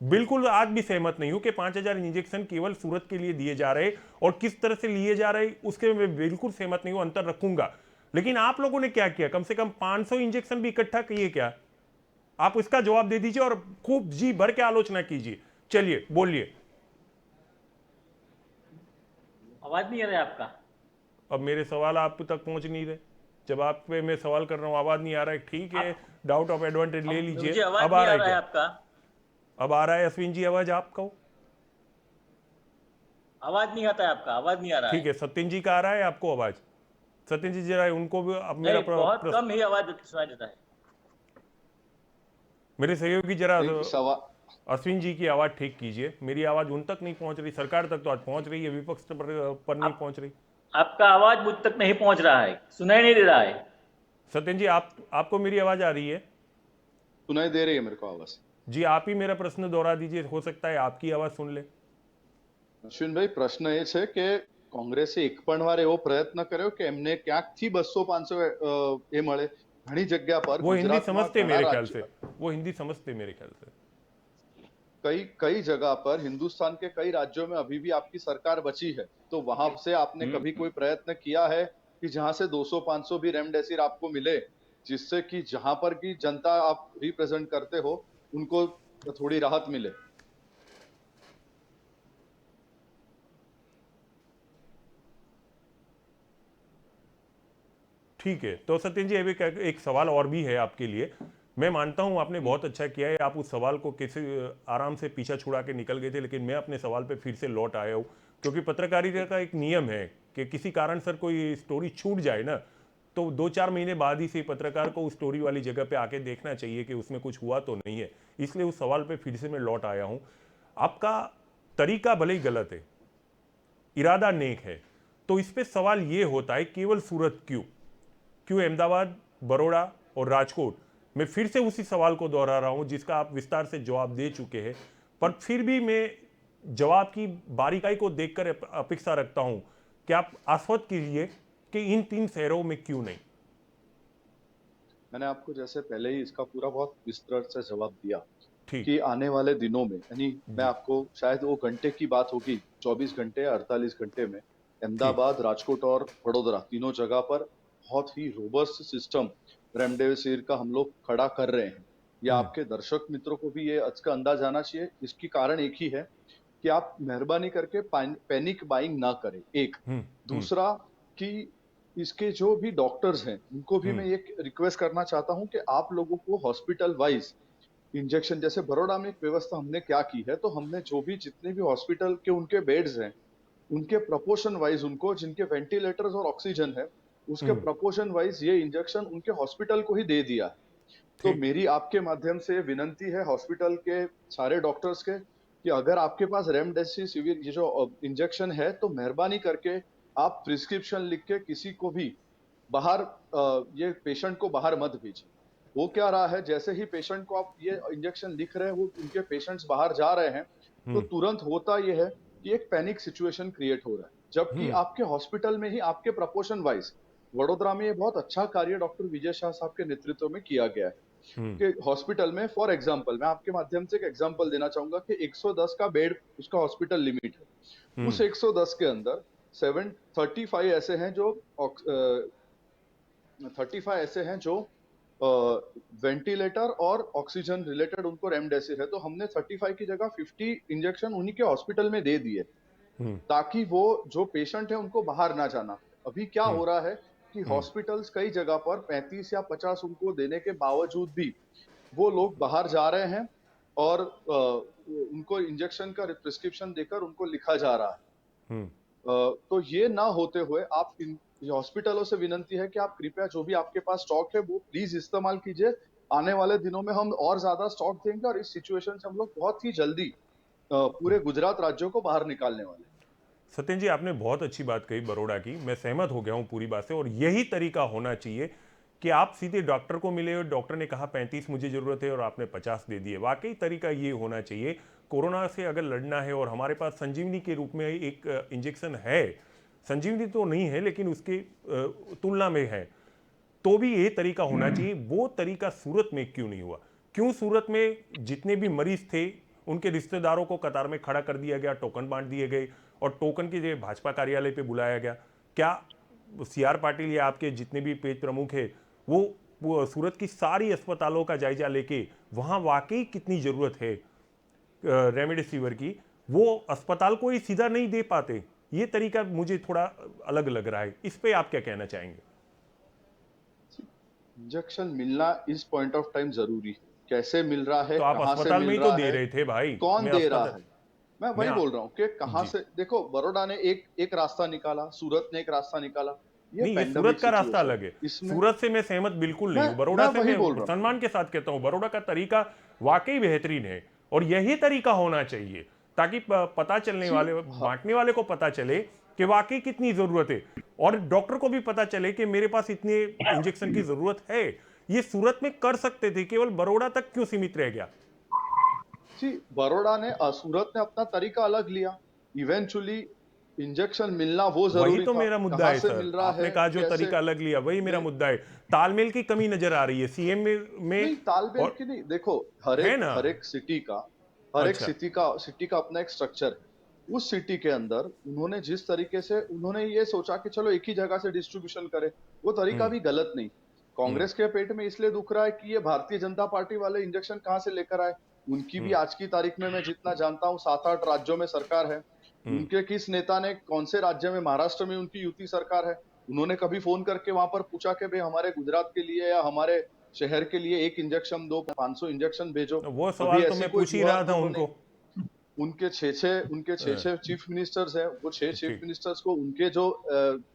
बिल्कुल आज भी सहमत नहीं हूं कि 5,000 इंजेक्शन केवल सूरत के लिए दिए जा रहे और किस तरह से लिए जा रहे उसके मैं बिल्कुल सहमत नहीं हूं, अंतर रखूंगा। लेकिन आप लोगों ने क्या किया, कम से कम 500 इंजेक्शन भी इकट्ठा किए क्या? आप इसका जवाब दे दीजिए और खूब जी भर के आलोचना कीजिए। चलिए बोलिए। आवाज नहीं आ रहा है आपका? अब मेरे सवाल आप तक पहुंच नहीं रहे, जब आप पे मैं सवाल कर रहा हूं आवाज नहीं आ रहा है, ठीक है, डाउट ऑफ एडवांटेज ले लीजिए। मुझे आवाज अब नहीं आ रहा है है क्या? आपका? अब आ रहा है अश्विन जी आवाज आपको? आवाज नहीं आता है आपका, आवाज नहीं आ रहा ठीक है, सत्यन जी का आ रहा है आपको आवाज? सत्यन जी जरा उनको भी अब मेरा नहीं, बहुत कम ही आवाज सुनाई देता है। मेरे सहयोगी जरा एक सवाल, अश्विन जी की आवाज ठीक कीजिए, मेरी आवाज उन तक नहीं पहुंच रही, सरकार तक तो आज पहुंच रही है, विपक्ष पर नहीं पहुंच रही। आपका आवाज मुझ तक नहीं पहुंच रहा है, सुनाई नहीं दे रहा है। सत्यन जी आपको मेरी आवाज आ रही है? सुनाई दे रही है मेरे को आवाज। जी आप ही मेरा प्रश्न दोहरा दीजिए, हो सकता है आपकी आवाज सुन ले। અશ્વિનભાઈ, પ્રશ્ન એ છે કે કોંગ્રેસે એક પણ વાર એવો પ્રયત્ન કર્યો કે એમને ક્યાંકથી 200-500 એ મળે? ઘણી જગ્યા પર वो हिंदी गुजरातમાં समझते ઘણા मेरे ख्याल राज्य, से, वो हिंदी समझते मेरे ख्याल से। कई कई जगह पर हिंदुस्तान के कई राज्यों में अभी भी आपकी सरकार बची है, तो वहां से आपने कभी कोई प्रयत्न किया है कि जहां से 200-500 भी रेमडेसिविर आपको मिले, जिससे कि जहां पर की जनता आप रिप्रेजेंट करते हो उनको थोड़ी राहत मिले? ठीक है, तो सत्यन जी अभी एक सवाल और भी है आपके लिए। मैं मानता हूं आपने बहुत अच्छा किया है, आप उस सवाल को कैसे आराम से पीछा छुड़ा के निकल गए थे, लेकिन मैं अपने सवाल पे फिर से लौट आया हूं, क्योंकि पत्रकारिता का एक नियम है कि किसी कारण सर कोई स्टोरी छूट जाए ना, तो 2-4 महीने बाद ही से पत्रकार को उस स्टोरी वाली जगह पे आके देखना चाहिए कि उसमें कुछ हुआ तो नहीं है। इसलिए उस सवाल पे फिर से मैं लौट आया हूं। आपका तरीका भले ही गलत है, इरादा नेक है, तो इस पे सवाल ये होता है केवल सूरत क्यों अहमदाबाद, बड़ौदा और राजकोट? मैं फिर से उसी सवाल को दोहरा रहा हूं जिसका आप विस्तार से जवाब दे चुके हैं, पर फिर भी मैं जवाब की बारीकाई को देखकर अपेक्षा रखता हूं कि आप आश्वस्त कीजिए कि इन 3 शहरों में क्यों नहीं। मैंने आपको जैसे पहले ही इसका पूरा बहुत विस्तृत से जवाब दिया ठीक, कि आने वाले दिनों में, यानी मैं आपको शायद वो घंटे की बात होगी, 24 घंटे 48 घंटे में अहमदाबाद, राजकोट और वडोदरा तीनों जगह पर बहुत ही रोबस्ट सिस्टम रेमडेसिविर का हम लोग खड़ा कर रहे हैं। या आपके दर्शक मित्रों को भी ये इसका अंदाज आना चाहिए। इसकी कारण एक ही है कि आप मेहरबानी करके पैनिक बाइंग ना करें, एक। दूसरा कि इसके जो भी डॉक्टर्स हैं उनको भी मैं ये रिक्वेस्ट करना चाहता हूं कि आप लोगों को हॉस्पिटल वाइज इंजेक्शन, जैसे बड़ौदा में एक व्यवस्था हमने क्या की है, तो हमने जो भी जितने भी हॉस्पिटल के उनके बेड्स हैं उनके प्रपोर्शन वाइज, उनको जिनके वेंटिलेटर्स और ऑक्सीजन है उसके प्रपोर्शन वाइज ये इंजेक्शन उनके हॉस्पिटल को ही दे दिया है। तो मेरी आपके माध्यम से विनंती है हॉस्पिटल के सारे डॉक्टर्स के कि अगर आपके पास रेमडेसिविर ये जो इंजेक्शन है तो मेहरबानी करके आप प्रिस्क्रिप्शन लिख के किसी को भी बाहर ये पेशेंट को बाहर मत भेजिए। वो क्या रहा है, जैसे ही पेशेंट को आप ये इंजेक्शन लिख रहे हैं, वो उनके पेशेंट्स बाहर जा रहे हैं, तो तुरंत होता ये है कि एक पैनिक सिचुएशन क्रिएट हो रहा है, जबकि आपके हॉस्पिटल में ही आपके प्रपोर्शन वाइज, वडोदरा में ये बहुत अच्छा कार्य डॉक्टर विजय शाह साहब के नेतृत्व में किया गया है कि हॉस्पिटल में, फॉर एग्जांपल मैं आपके माध्यम से एक एग्जांपल देना चाहूंगा कि 110 का बेड उसका हॉस्पिटल लिमिट है। उस 110 के अंदर 735 ऐसे हैं जो 35 ऐसे हैं जो वेंटिलेटर और ऑक्सीजन रिलेटेड उनको रेमडेसिविर है, तो हमने 35 की जगह 50 इंजेक्शन उन्हीं के हॉस्पिटल में दे दिए, ताकि वो जो पेशेंट है उनको बाहर ना जाना। अभी क्या हो रहा है कि हॉस्पिटल्स कई जगह पर 35 या 50 उनको देने के बावजूद भी वो लोग बाहर जा रहे हैं और उनको इंजेक्शन का प्रिस्क्रिप्शन देकर उनको लिखा जा रहा है। तो ये ना होते हुए आप हॉस्पिटलों से विनंती है कि आप कृपया जो भी आपके पास स्टॉक है वो प्लीज इस्तेमाल कीजिए। आने वाले दिनों में हम और ज्यादा स्टॉक देंगे और इस सिचुएशन से हम लोग बहुत ही जल्दी पूरे गुजरात राज्यों को बाहर निकालने वाले हैं। सत्यन जी, आपने बहुत अच्छी बात कही बड़ौदा की, मैं सहमत हो गया हूं पूरी बात से। और यही तरीका होना चाहिए कि आप सीधे डॉक्टर को मिले और डॉक्टर ने कहा 35 मुझे ज़रूरत है और आपने 50 दे दिए। वाकई तरीका ये होना चाहिए। कोरोना से अगर लड़ना है और हमारे पास संजीवनी के रूप में एक इंजेक्शन है, संजीवनी तो नहीं है लेकिन उसके तुलना में है, तो भी ये तरीका होना चाहिए। वो तरीका सूरत में क्यों नहीं हुआ? क्यों सूरत में जितने भी मरीज थे उनके रिश्तेदारों को कतार में खड़ा कर दिया गया, टोकन बांट दिए गए और टोकन की जगह भाजपा कार्यालय पे बुलाया गया? क्या सीआर पाटिल या आपके जितने भी पेज प्रमुख है वो सूरत की सारी अस्पतालों का जायजा लेके वहां वाकई कितनी जरूरत है रेमडेसिविर की, वो अस्पताल को ही सीधा नहीं दे पाते? ये तरीका मुझे थोड़ा अलग लग रहा है। इस पे आप क्या कहना चाहेंगे? इंजेक्शन मिलना इस पॉइंट ऑफ टाइम जरूरी है। कैसे मिल रहा है, तो आप कहां से अस्पताल में मिल ही तो रहा दे है, रहे थे भाई। कौन मैं दे रहा अस्पताल है, मैं वही मैं बोल रहा हूँ कि कहां जी से। देखो, बड़ौदा ने एक रास्ता निकाला, सूरत ने एक रास्ता निकाला। ये नहीं, ये सूरत पैंडेमिक का रास्ता सिचुएशन, अलग है। इसमें सूरत से मैं सहमत बिल्कुल नहीं मैं हूँ। बड़ौदा मैं से वही बोल मैं रहा हूँ। सम्मान के साथ कहता हूँ, बड़ौदा का तरीका वाकई बेहतरीन है और यही तरीका होना चाहिए ताकि पता चलने वाले, हाँ, बांटने वाले को पता चले कि वाकई कितनी जरूरत है और डॉक्टर को भी पता चले कि मेरे पास इतने इंजेक्शन की जरूरत है। ये सूरत में कर सकते थे, केवल बड़ौदा तक क्यों सीमित रह गया? जी, बड़ौदा ने सूरत ने अपना तरीका अलग लिया। इवेंचुअली इंजेक्शन मिलना वो वही जरूरी तो था, मेरा मुद्दा कहां है से सर। मिल रहा आपने है, कहा जो कैसे। तरीका अलग लिया, वही मेरा दे- मुद्दा है। तालमेल की कमी नजर आ रही है सीएम में नहीं, तालमेल और की नहीं। देखो, है ना। हर एक अच्छा। सिटी का अपना एक स्ट्रक्चर है। उस सिटी के अंदर उन्होंने जिस तरीके से उन्होंने ये सोचा कि चलो एक ही जगह से डिस्ट्रीब्यूशन करे, वो तरीका भी गलत नहीं। कांग्रेस के पेट में इसलिए दुख रहा है कि ये भारतीय जनता पार्टी वाले इंजेक्शन कहां से लेकर आए। उनकी भी आज की तारीख में मैं जितना जानता हूँ 7-8 राज्यों में सरकार है। उनके किस नेता ने कौन से राज्य में, महाराष्ट्र में उनकी युति सरकार है, उन्होंने कभी फोन करके वहां पर पूछा कि भाई हमारे गुजरात के लिए या हमारे शहर के लिए एक इंजेक्शन दो, 500 इंजेक्शन भेजो? वो कभी सवाल तो ऐसी मैं कोई पूछ ही रहा जुहार था तो उनको। नहीं। उनके छह चीफ मिनिस्टर्स हैं, वो छह चीफ ठीक। मिनिस्टर्स को उनके जो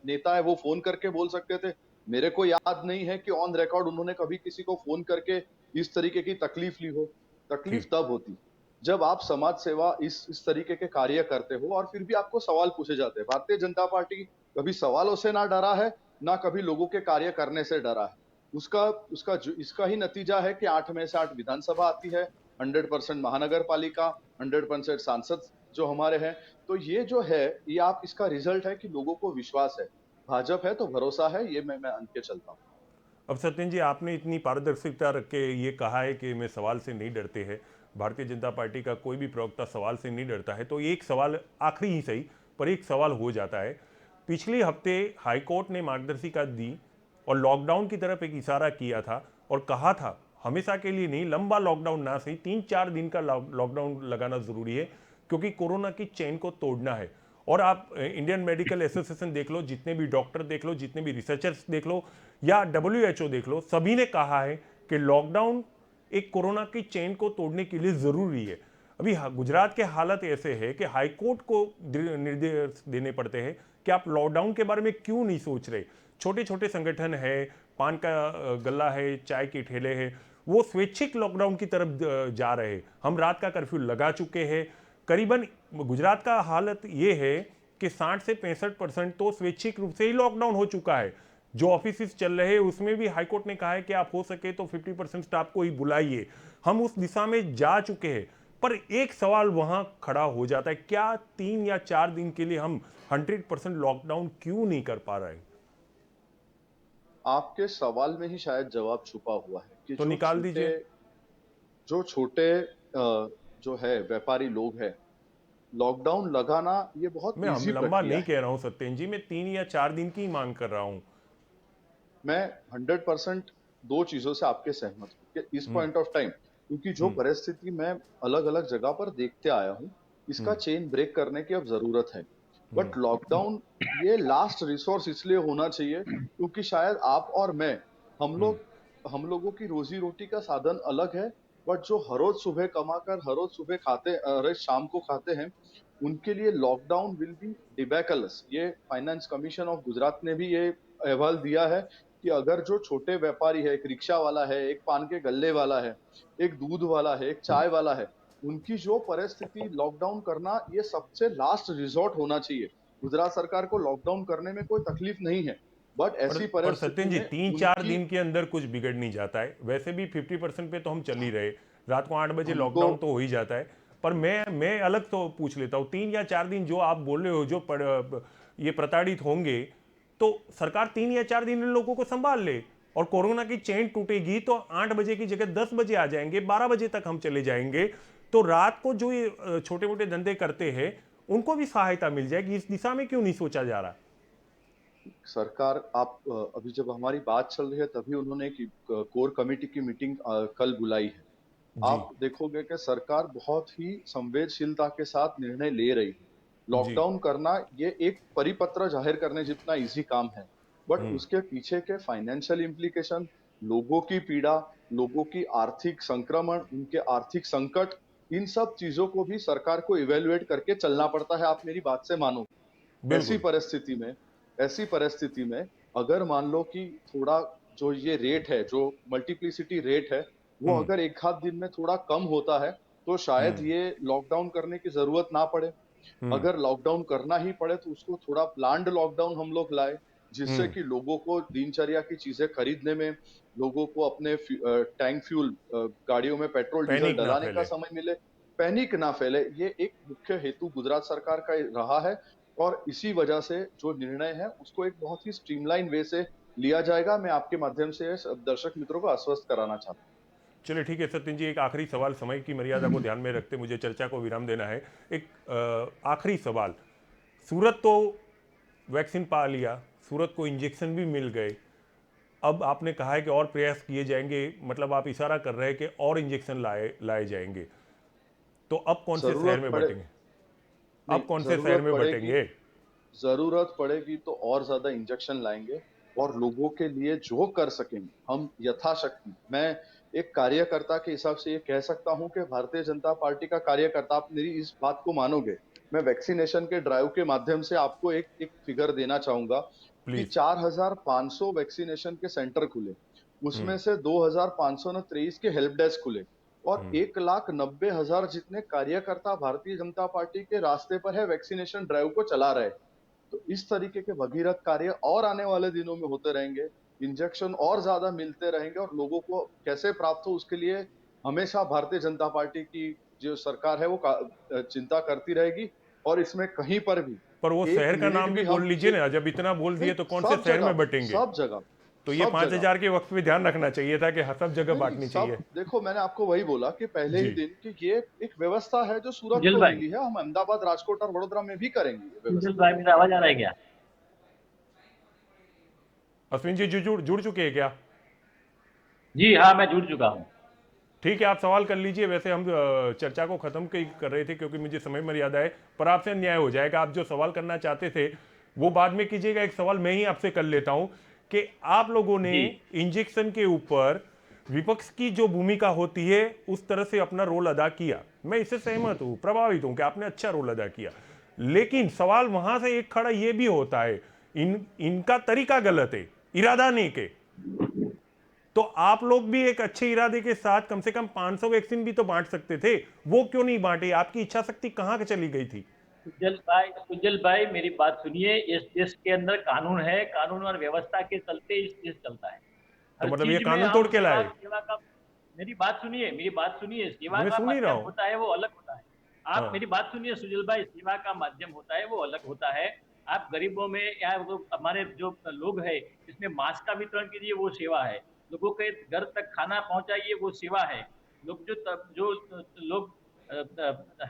नेता है वो फोन करके बोल सकते थे। मेरे को याद नहीं है कि ऑन रिकॉर्ड उन्होंने कभी किसी को फोन करके इस तरीके की तकलीफ ली हो। तकलीफ ठीक। तब होती जब आप समाज सेवा इस तरीके के कार्य करते हो और फिर भी आपको सवाल पूछे जाते हैं। भारतीय जनता पार्टी कभी सवालों से ना डरा है, ना कभी लोगों के कार्य करने से डरा है। उसका उसका इसका ही नतीजा है कि 8 में से 8 विधानसभा आती है, 100% महानगर पालिका, 100% सांसद जो हमारे हैं। तो ये जो है, ये आप इसका रिजल्ट है कि लोगों को विश्वास है, भाजपा है तो भरोसा है। ये मैं अंत के चलता हूँ। अब सत्यन जी, आपने इतनी पारदर्शिता रख के ये कहा है कि मैं सवाल से नहीं डरते हैं, भारतीय जनता पार्टी का कोई भी प्रवक्ता सवाल से नहीं डरता है, तो एक सवाल आखिरी ही सही पर एक सवाल हो जाता है। पिछले हफ्ते हाईकोर्ट ने मार्गदर्शिका दी और लॉकडाउन की तरफ एक इशारा किया था और कहा था हमेशा के लिए नहीं, लंबा लॉकडाउन ना सही 3-4 दिन का लॉकडाउन लगाना ज़रूरी है क्योंकि कोरोना की चेन को तोड़ना है। और आप इंडियन मेडिकल एसोसिएशन देख लो, जितने भी डॉक्टर देख लो, जितने भी रिसर्चर्स देख लो या WHO देख लो, सभी ने कहा है कि लॉकडाउन एक कोरोना की चेन को तोड़ने के लिए ज़रूरी है। अभी गुजरात के हालत ऐसे है कि हाईकोर्ट को निर्देश देने पड़ते हैं कि आप लॉकडाउन के बारे में क्यों नहीं सोच रहे। छोटे छोटे संगठन है, पान का गल्ला है, चाय के ठेले हैं, वो स्वैच्छिक लॉकडाउन की तरफ जा रहे हैं। हम रात का कर्फ्यू लगा चुके हैं। करीबन गुजरात का हालत ये है कि 60 से 65% तो स्वैच्छिक रूप से ही लॉकडाउन हो चुका है। जो ऑफिस चल रहे हैं उसमें भी हाईकोर्ट ने कहा है कि आप हो सके तो 50% स्टाफ को ही बुलाइए। हम उस दिशा में जा चुके हैं, पर एक सवाल वहां खड़ा हो जाता है, क्या 3 या 4 दिन के लिए हम 100% लॉकडाउन क्यों नहीं कर पा रहे? आपके सवाल में ही शायद जवाब छुपा हुआ है कि तो निकाल दीजिए। जो छोटे जो है व्यापारी लोग हैं, लॉकडाउन लगाना ये बहुत मैं हम इजी लंबा प्रक्रिया नहीं है। कह रहा हूं सत्येन जी, मैं 3 या 4 दिन की मांग कर रहा हूं। मैं 100% दो चीजों से आपके सहमत हूँ कि इस पॉइंट ऑफ टाइम, क्योंकि जो परिस्थिति मैं अलग अलग जगह पर देखते आया हूँ, इसका चेन ब्रेक करने की अब जरूरत है। बट लॉकडाउन ये लास्ट रिसोर्स इसलिए होना चाहिए क्योंकि शायद आप और मैं, हम लोगों की रोजी रोटी का साधन अलग है, बट जो हर रोज सुबह कमाकर हर रोज सुबह खाते, हर रोज शाम को खाते हैं, उनके लिए लॉकडाउन विल बी डिबेकलस। ये फाइनेंस कमीशन ऑफ गुजरात ने भी ये अहवाल दिया है कि अगर जो छोटे व्यापारी है, एक रिक्शा वाला है, एक पान के गल्ले वाला है, एक दूध वाला है, एक चाय वाला है, उनकी जो परिस्थिति, लॉकडाउन करना ये सबसे लास्ट रिजॉर्ट होना चाहिए। गुजरात सरकार को लॉकडाउन करने में कोई तकलीफ नहीं है, बट ऐसी पर सत्यन परिस्थिति जी में 3-4 उनकी, दिन के अंदर कुछ बिगड़ नहीं जाता है, वैसे भी 50% पे तो हम चल ही रहे, रात को 8 बजे हमको लॉकडाउन तो हो ही जाता है। पर मैं अलग तो पूछ लेता हूँ, 3 या 4 दिन जो आप बोल रहे हो, जो ये प्रताड़ित होंगे, तो सरकार 3 या 4 दिन इन लोगों को संभाल ले, और कोरोना की चेन टूटेगी तो 8 बजे की जगह 10 बजे आ जाएंगे, 12 बजे तक हम चले जाएंगे, तो रात को जो ये छोटे मोटे धंधे करते हैं उनको भी सहायता मिल जाएगी। इस दिशा में क्यों नहीं सोचा जा रहा? सरकार, आप अभी जब हमारी बात चल रही है तभी उन्होंने एक कोर कमेटी की मीटिंग कल बुलाई है। जी आप देखोगे कि सरकार बहुत ही संवेदनशीलता के साथ निर्णय ले रही है। जी। लॉकडाउन करना ये एक परिपत्र जाहिर करने जितना इजी काम है, बट उसके पीछे के फाइनेंशियल इम्प्लीकेशन, लोगों की पीड़ा, लोगों की आर्थिक संक्रमण, उनके आर्थिक संकट, इन सब चीजों को भी सरकार को इवेल्युएट करके चलना पड़ता है। आप मेरी बात से मानो, ऐसी बिल्कुल। परिस्थिति में, ऐसी परिस्थिति में अगर मान लो कि थोड़ा जो ये रेट है, जो मल्टीप्लिसिटी रेट है, वो अगर एक आध दिन में थोड़ा कम होता है तो शायद ये लॉकडाउन करने की जरूरत ना पड़े। अगर लॉकडाउन करना ही पड़े तो उसको थोड़ा प्लान्ड लॉकडाउन हम लोग लाए, जिससे कि लोगों को दिनचर्या की चीजें खरीदने में, लोगों को अपने टैंक फ्यूल गाड़ियों में पेट्रोल डीजल पैनिक ना डलाने का फैले। समय मिले, पैनिक ना फैले। ये एक मुख्य हेतु गुजरात सरकार का रहा है, और इसी वजह से जो निर्णय है उसको एक बहुत ही स्ट्रीमलाइन वे से लिया जाएगा। मैं आपके माध्यम से सब दर्शक मित्रों को आश्वस्त कराना चाहता हूँ। चलिए ठीक है सत्यन जी, एक आखिरी सवाल, समय की मर्यादा को ध्यान में रखते मुझे चर्चा को विराम देना है। एक आखिरी सवाल, सूरत तो वैक्सीन पा लिया, सूरत को इंजेक्शन भी मिल गए, अब आपने कहा है कि और प्रयास किए जाएंगे, मतलब आप इशारा कर रहे हैं कि और इंजेक्शन लाए जाएंगे, तो अब कौन से शहर जरूरत में पड़े, बटेंगे? नहीं, अब कौन से शहर में बटेंगे? जरूरत पड़ेगी तो और ज्यादा इंजेक्शन लाएंगे, और लोगों के लिए जो कर सकेंगे हम यथाशक्ति। मैं एक कार्यकर्ता के हिसाब से ये कह सकता हूं कि भारतीय जनता पार्टी का कार्यकर्ता, आप मेरी इस बात को मानोगे, मैं वैक्सीनेशन के ड्राइव के माध्यम से आपको एक फिगर देना चाहूंगा कि प्लीज। 4500 वैक्सीनेशन के सेंटर खुले, उसमें से 2523 के हेल्प डेस्क खुले, और 1,90,000 जितने कार्यकर्ता भारतीय जनता पार्टी के रास्ते पर है, वैक्सीनेशन ड्राइव को चला रहे। तो इस तरीके के भगीरथ कार्य और आने वाले दिनों में होते रहेंगे, इंजेक्शन और ज्यादा मिलते रहेंगे, और लोगों को कैसे प्राप्त हो उसके लिए हमेशा भारतीय जनता पार्टी की जो सरकार है वो चिंता करती रहेगी। और इसमें कहीं पर भी पर वो एक शहर का मिनट नाम भी भी बोल हम लीजिए ना, जब इतना बोल दिए नहीं, तो कौन से सब शहर में जगह, बटेंगे? सब जगह, तो ये सब जगह। 5,000 के वक्त पे ध्यान रखना चाहिए था कि सब जगह नहीं, बांटनी सब चाहिए। देखो, मैंने आपको वही बोला कि पहले ही जी। दिन कि ये एक व्यवस्था है जो सूरत सुजल को भाई, मिली है, हम अहमदाबाद, राजकोट और वडोदरा में भी करेंगे ये सुजल व्यवस्था। भाई, मेरा आवाज आ रहा है क्या? अश्विन जी जुड़ चुके हैं क्या? जी हाँ, मैं जुड़ चुका हूँ। ठीक है, आप सवाल कर लीजिए। वैसे हम चर्चा को खत्म कर रहे थे क्योंकि मुझे समय मर्यादा है, पर आपसे अन्याय हो जाएगा। आप जो सवाल करना चाहते थे वो बाद में कीजिएगा। एक सवाल मैं ही आपसे कर लेता हूं कि आप लोगों ने जी इंजेक्शन के ऊपर विपक्ष की जो भूमिका होती है उस तरह से अपना रोल अदा किया, मैं इससे सहमत हूं, प्रभावित हूं कि आपने अच्छा रोल अदा किया। लेकिन सवाल वहां से एक खड़ा ये भी होता है, इनका तरीका गलत है, इरादा नहीं के। तो आप लोग भी एक अच्छे इरादे के साथ कम से कम 500 वैक्सीन भी तो बांट सकते थे, वो क्यों नहीं बांटे? आपकी इच्छा शक्ति कहां चली गई थी? सुजल भाई, मेरी बात सुनिए। इस देश के अंदर कानून है, कानून और व्यवस्था के चलते इस देश चलता है। तो हर मतलब ये चीज में कानून तोड़ हम के लाए? सेवा का, मेरी बात सुनिए, सेवा मैं का सुन ही रहा माध्यम हूं। होता है वो अलग होता है। आप हाँ। मेरी बात सुनिए सुजल भाई, सेवा का माध्यम होता है वो अलग होता है। आप गरीबों में या वो हमारे जो लोग हैं, इसमें मास्क का वितरण कीजिए, वो सेवा है। लोगों के घर तक खाना पहुंचाइए, वो सेवा है। लोग जो लोग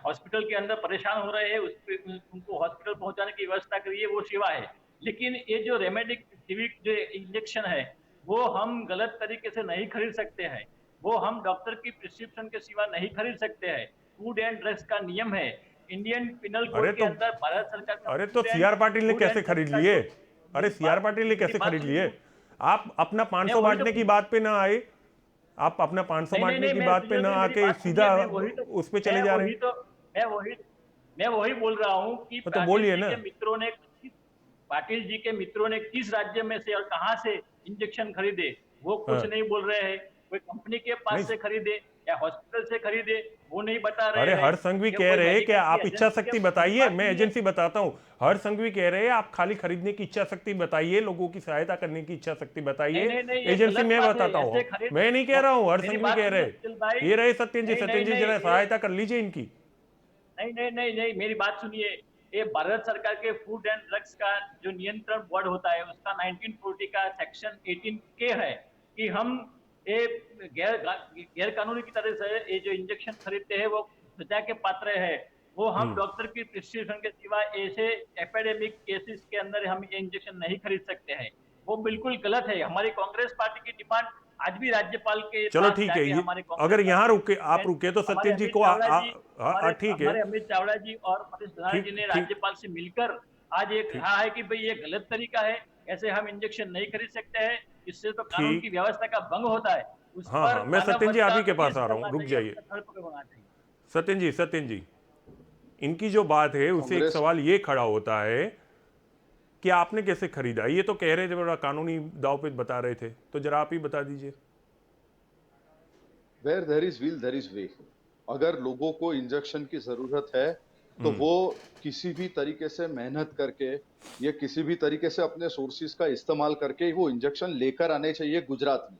हॉस्पिटल के अंदर परेशान हो रहे हैं, उनको हॉस्पिटल पहुंचाने की व्यवस्था करिए, वो सेवा है। लेकिन ये जो रेमेडिक सिविक जो इंजेक्शन है, वो हम गलत तरीके से नहीं खरीद सकते हैं, वो हम डॉक्टर की प्रिस्क्रिप्शन के सिवा नहीं खरीद सकते हैं। फूड एंड ड्रग्स का नियम है, इंडियन पिनल अरे कोड के अंदर भारत सरकार का तो सीआर पाटिल ने कैसे ड्रग्स खरीद का लिए? जो अरे सीआर पाटिल ने कैसे खरीद लिए? आप अपना 500 वही तो बांटने की बात पे ना आए, आप अपना 500 बांटने की बात पे ना आके सीधा उस पे चले जा रहे हैं। मैं वही बोल रहा हूँ कि तो बोलिए ना। पाटिल जी के मित्रों ने किस राज्य में से और कहां से इंजेक्शन खरीदे, वो कुछ हाँ। नहीं बोल रहे हैं। कोई कंपनी के पास नहीं। से खरीदे या हॉस्पिटल से खरीदे, वो नहीं बता रहे अरे हैं। हर संघ भी या कह कोई रहे हैं कि मेडिकल की आप इच्छा एजेंसी शक्ति के बताइए, पास मैं नहीं है। एजेंसी बताता हूँ। हर संघ भी कह रहे हैं आप खाली खरीदने की इच्छा शक्ति बताइए, लोगों की सहायता करने की इच्छा शक्ति बताइए। नहीं, ये एजेंसी गलत मैं बात है, बताता हूँ, ऐसे खरीद मैं नहीं कह रहा हूँ, हर मेरी संघ भी बात कह रहे सुनिए सुशील भाई। हैं। ये रहे सत्यन जी, नहीं, जरा ये सहायता कर लीजिए इनकी। नहीं, मेरी बात सुनिए। ये भारत सरकार के फूड एंड ड्रग्स का जो नियंत्रण बोर्ड होता है, उसका 1940 का सेक्शन 18 के है कि हम ये गैर कानूनी की तरह से ये जो इंजेक्शन खरीदते हैं वो सजा के पात्र है। वो हम डॉक्टर की प्रिस्क्रिप्शन के सिवा ऐसे एपिडेमिक केसेस के अंदर हम ये इंजेक्शन नहीं खरीद सकते हैं। वो बिल्कुल गलत है। हमारी कांग्रेस पार्टी की डिमांड आज भी राज्यपाल के चलो पास ठीक है, जाके ये हमारे कांग्रेस अगर यहाँ पार्टी रुके, आप रुके तो हमारे सत्यन जी अमित को चावला जी ठीक है, हमारे अमित चावला जी और परेश धनानी जी ठीक ने ठीक राज्यपाल से मिलकर आज ये ठीक कहा है कि भाई ये गलत तरीका है, ऐसे हम इंजेक्शन नहीं खरीद सकते हैं, इससे तो कानून की ठीक। व्यवस्था का भंग होता है। उस हाँ पर हाँ, मैं मानव सत्यन जी वध आप का ही के पास केस आ रहा चलना हूँ, रुक चाहिए, जाइए। उसका धरपकड़ होना चाहिए। सत्यन जी, इनकी जो बात है उससे एक कांग्रेस सवाल ये खड़ा होता है कि आपने कैसे खरीदा? ये तो कह रहे थे बड़ा कानूनी दाव पेच बता रहे थे, तो जरा आप ही बता दीजिए। Where there is will there is way. अगर लोगों को इंजेक्शन की जरूरत है तो वो किसी भी तरीके से मेहनत करके या किसी भी तरीके से अपने सोर्सेज का इस्तेमाल करके वो इंजेक्शन लेकर आने चाहिए गुजरात में।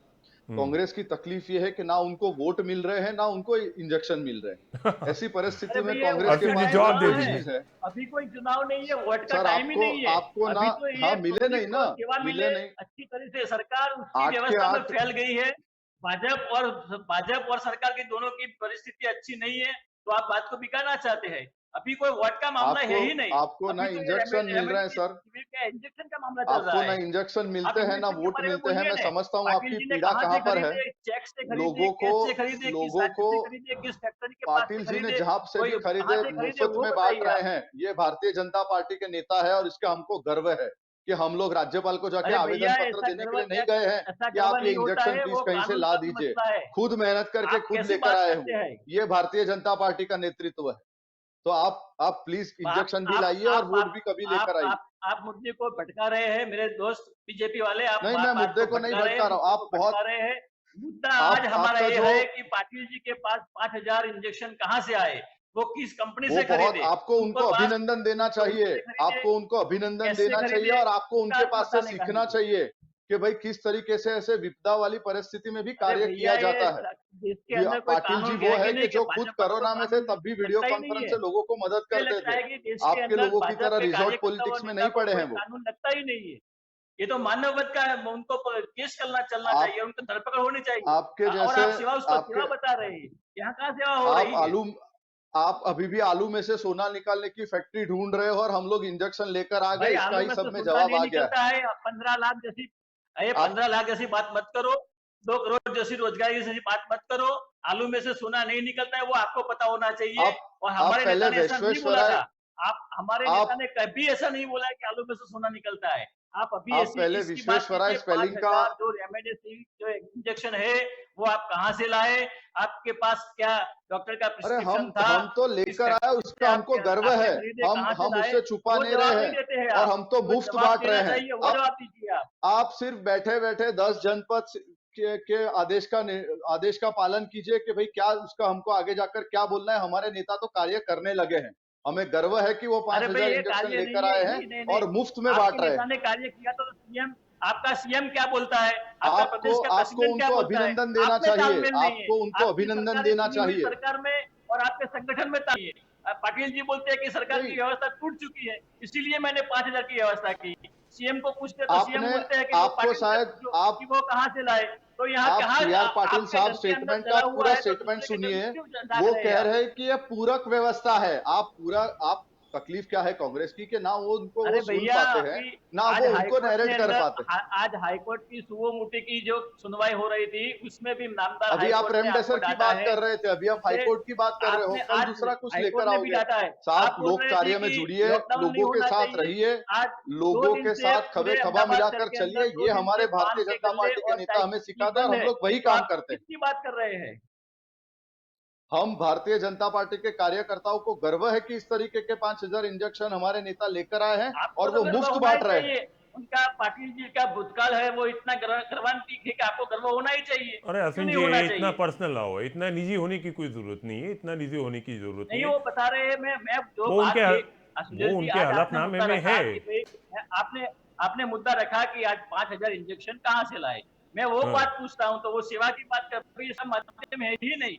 कांग्रेस की तकलीफ ये है कि ना उनको वोट मिल रहे हैं ना उनको इंजेक्शन मिल रहे हैं। ऐसी परिस्थिति अरे में भैया कांग्रेस के अर्जुन जी पास जवाब सिर्फ दे एक दीजिए। चीज है। अभी कोई चुनाव नहीं है, वोट का सर टाइम ही नहीं है। आपको ना, अभी तो ये हाँ मिले पब्लिक नहीं को ना, सेवा मिले मिले, नहीं। अच्छी तरह से सरकार उसकी 8 के व्यवस्था में 8 फैल गई है। भाजपा और सरकार की दोनों की परिस्थिति अच्छी नहीं है, तो आप बात को बिगाड़ना चाहते हैं। अभी कोई वोट का मामला है ही नहीं। आपको ना अभी तो ये इंजेक्शन मिल रहे हैं सर, रेमडेसिविर का इंजेक्शन का मामला चल रहा आपको ना है। इंजेक्शन आप मिलते हैं ना इंजेक्शन के वोट बारे में मिलते हैं। बोलिए मैं ना। समझता हूँ पाटिल आपकी जी ने पीड़ा कहाँ कहाँ से पर है। खरीदे, चेक से खरीदे, लोगों को कैश से खरीदे, किस लोगों राज्य को से खरीदे, किस फैक्ट्री के पास पाटिल से जी ने खरीदे, जहां से भी कोई खरीदे कहाँ से खरीदे, मुफ्त वो में बांट बताइए रहे आप। हैं। ये भारतीय जनता पार्टी के नेता है और इसका हमको गर्व है कि हम लोग राज्यपाल को जाके अरे आवेदन भैया, पत्र ऐसा देने के गर्व लिए नहीं क्या, गए हैं ऐसा कि गर्व आप ये नहीं होता इंजेक्शन है, प्लीज वो कहीं से कानून ला का भी दीजिए। मसला है। खुद मेहनत करके आप खुद कैसी लेकर बात आए करते हो। हैं? ये भारतीय जनता पार्टी का नेतृत्व है। तो आप प्लीज इंजेक्शन भी लाइए और वोट भी कभी लेकर आइए। आप मुद्दे को भटका रहे हैं, मेरे दोस्त बीजेपी वाले। आप नहीं, मैं बात मुद्दे को को नहीं भटका रहे हैं, भटका रहा हूँ। मुद्दे आप को बहुत भटका रहे हैं। मुद्दा आज हमारा आपका ये जो है कि पाटिल जी के पास 5,000 इंजेक्शन कहाँ से आए, वो किस कंपनी वो से बहुत, खरीदे, आपको उनको अभिनंदन देना चाहिए। से खरीदे, आपको उनको अभिनंदन कैसे देना चाहिए खरीदे, और आपको इसका उनके पास से बताने का सीखना नहीं। चाहिए कि भाई किस तरीके से ऐसे विपदा वाली परिस्थिति में भी अरे कार्य भैया, किया ये जाता है। देश के अंदर कोई पाटिल जी कानून वो है है कि कि नहीं कि जो खुद भाजपा को कोरोना में थे कानून तब भी वीडियो लगता ही नहीं कॉन्फ्रेंस है। से लोगों को मदद मुझे करते लगता थे। है कि देश के आपके अंदर लोगों की भाजपा तरह के रिजॉर्ट कार्यकर्ता और पॉलिटिक्स में नेता नहीं को पड़े कोई हैं वो। कानून लगता ही नहीं है। ये तो मानववध का है, उनको केस चलना आप चाहिए, उनको धरपकड़ होनी चाहिए। आपके और जैसे आप सिवा उसको आपके सेवा बता रहे हैं। यहाँ कहाँ सेवा हो आप रही है? आलू आप अभी भी आलू में से सोना निकालने की फैक्ट्री ढूंढ रहे हो और हम लोग इंजेक्शन लेकर आ भाई गए, इसका आलू ही में सब से में सोना जवाब नहीं आ गया है। निकलता है। 15 लाख जैसी, ये आप 15 लाख जैसी बात मत करो, 2 करोड़ जैसी रोजगारी जैसी बात मत करो। आलू में से सोना नहीं निकलता है, वो आपको पता होना चाहिए। आप और आप हमारे पहले नेता ने ऐसा नहीं बोला विश्वेश्वराय था। हमारे नेता आप ने कभी ऐसा नहीं बोला है कि आलू में से सोना निकलता है। आप अभी आप ऐसी पहले इसकी बात विश्वेश्वराय कीजिए। स्पेलिंग का 5,000 जो रेमडेसिविर जो इंजेक्शन है, वो आप कहाँ से लाए? आपके पास क्या डॉक्टर का अरे प्रिस्क्रिप्शन था? हम तो किस लेकर आए, फैक्ट्री से उसका हमको गर्व आपने है। खरीदे, कहाँ से हम लाए? उससे छुपा वो नहीं जवाब रहे नहीं हैं देते हैं और आप। हम तो जो मुफ्त जवाब बांट रहे देना हैं। चाहिए, वो जवाब दीजिए आप। आप सिर्फ बैठे बैठे 10 जनपद के आदेश का पालन कीजिए कि भाई क्या उसका हमको आगे जाकर क्या बोलना है। हमारे नेता तो कार्य करने लगे हैं। हमें गर्व है कि वो अरे भाई, 5,000 ये इंजेक्शन कार्य लेकर नहीं है। आए हैं नहीं नहीं नहीं, और मुफ्त में आपके बांट रहे नेता हैं। ने कार्य किया तो सीएम, आपका सीएम क्या बोलता है? आपका प्रदेश का आपको प्रेसिडेंट क्या उनको बोलता है? अभिनंदन देना आप में चाहिए। तालमेल नहीं है। आपको उनको आपकी अभिनंदन सरकार देना चुनी हुई चाहिए। सरकार में और आपके संगठन में तालमेल है। पाटिल जी बोलते हैं कि सरकार की नहीं, व्यवस्था टूट चुकी है, इसीलिए मैंने 5,000 की व्यवस्था की। सीएम को पूछते तो सीएम आपने बोलते हैं कि वो आपको पाटिल शायद कि वो कहाँ से लाए? तो यहाँ आप कहाँ सी आर पाटिल आपके साहब घर के अंदर स्टेटमेंट का जला हुआ पूरा है तो स्टेटमेंट दूसरे के घर सुनिए। में क्यों दाग वो रहे हैं कह आप? रहे हैं कि ये पूरक व्यवस्था है। आप तकलीफ क्या है कांग्रेस की कि ना वो उनको अरे वो सुन भैया, पाते हैं, अभी ना आज वो उनको हाईकोर्ट नैरेट के कर अंदर पाते हैं। आज हाईकोर्ट की सुओ मोटो की जो सुनवाई हो रही थी, उसमें भी नामदार अभी आप हाईकोर्ट ने आपको रेमडेसिविर की डांटा बात है। कर रहे थे, अभी आप उससे हाईकोर्ट की बात कर रहे हो, आपने कल आज दूसरा कुछ हाईकोर्ट लेकर ने भी आओगे। डांटा है। साहब आप बोल लोक रहे थे कार्य में कि जुड़िए, लॉकडाउन नहीं लोगों के होना साथ चाहिए। रहिए, आज 2 लोगों दिन के से साथ खभे पूरे खभा अहमदाबाद शहर मिलाकर के अंदर चलिए, 2 ये दिन से हमारे पान भारतीय के जनता गल्ले पार्टी के और नेता चाय हमें की सिखाते हैं और बंद हम है। लोग वही तो काम आप करते हैं। किसकी बात कर रहे हैं? हम भारतीय जनता पार्टी के कार्यकर्ताओं को गर्व है कि इस तरीके के 5,000 इंजेक्शन हमारे नेता लेकर आए हैं आपको और तो वो गर्व मुफ्त होना ही बांट रहे हैं। चाहिए। उनका पाटिल जी का भूतकाल है, वो इतना गर्वान्वित है कि आपको गर्व होना ही चाहिए। अरे क्यों अश्विन नहीं जी, होना ये इतना चाहिए? पर्सनल ना हो, इतना निजी होने की कोई जरूरत नहीं है, इतना निजी होने की जरूरत नहीं नहीं, है। वो बता रहे हैं। मैं जो वो बात उनके थी, वो सुजल जी, उनके आज आपने हलफनामे मुद्दा में है। रखा कि भाई, आपने आपने मुद्दा रखा कि आज 5,000 इंजेक्शन कहाँ से लाए। मैं वो हाँ, बात पूछता हूँ, तो वो सेवा की बात कर रही है। सब माध्यम है ही नहीं।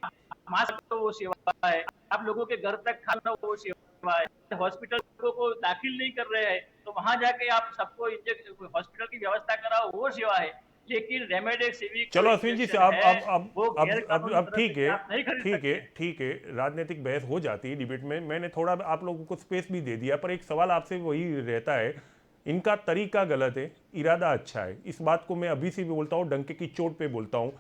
मास्क तो वो सेवा है, आप लोगों के घर तक खाना वो सेवा है। हॉस्पिटल को दाखिल नहीं कर रहे हैं, तो वहां जाके आप सबको इंजेक्शन, हॉस्पिटल की व्यवस्था कराओ, वो सेवा है। लेकिन रेमडेसिविर चलो जो अश्विन जी से इंजेक्शन है, वो गैर कानूनी अब तरह ठीक से है, आप नहीं खरीद ठीक है, सकते। ठीक है। राजनीतिक बहस हो जाती है डिबेट में, मैंने थोड़ा आप लोगों को स्पेस भी दे दिया, पर एक सवाल आपसे वही रहता है, इनका तरीका गलत है, इरादा अच्छा है। इस बात को मैं अभी से भी बोलता हूँ, डंके की चोट पे बोलता हूँ।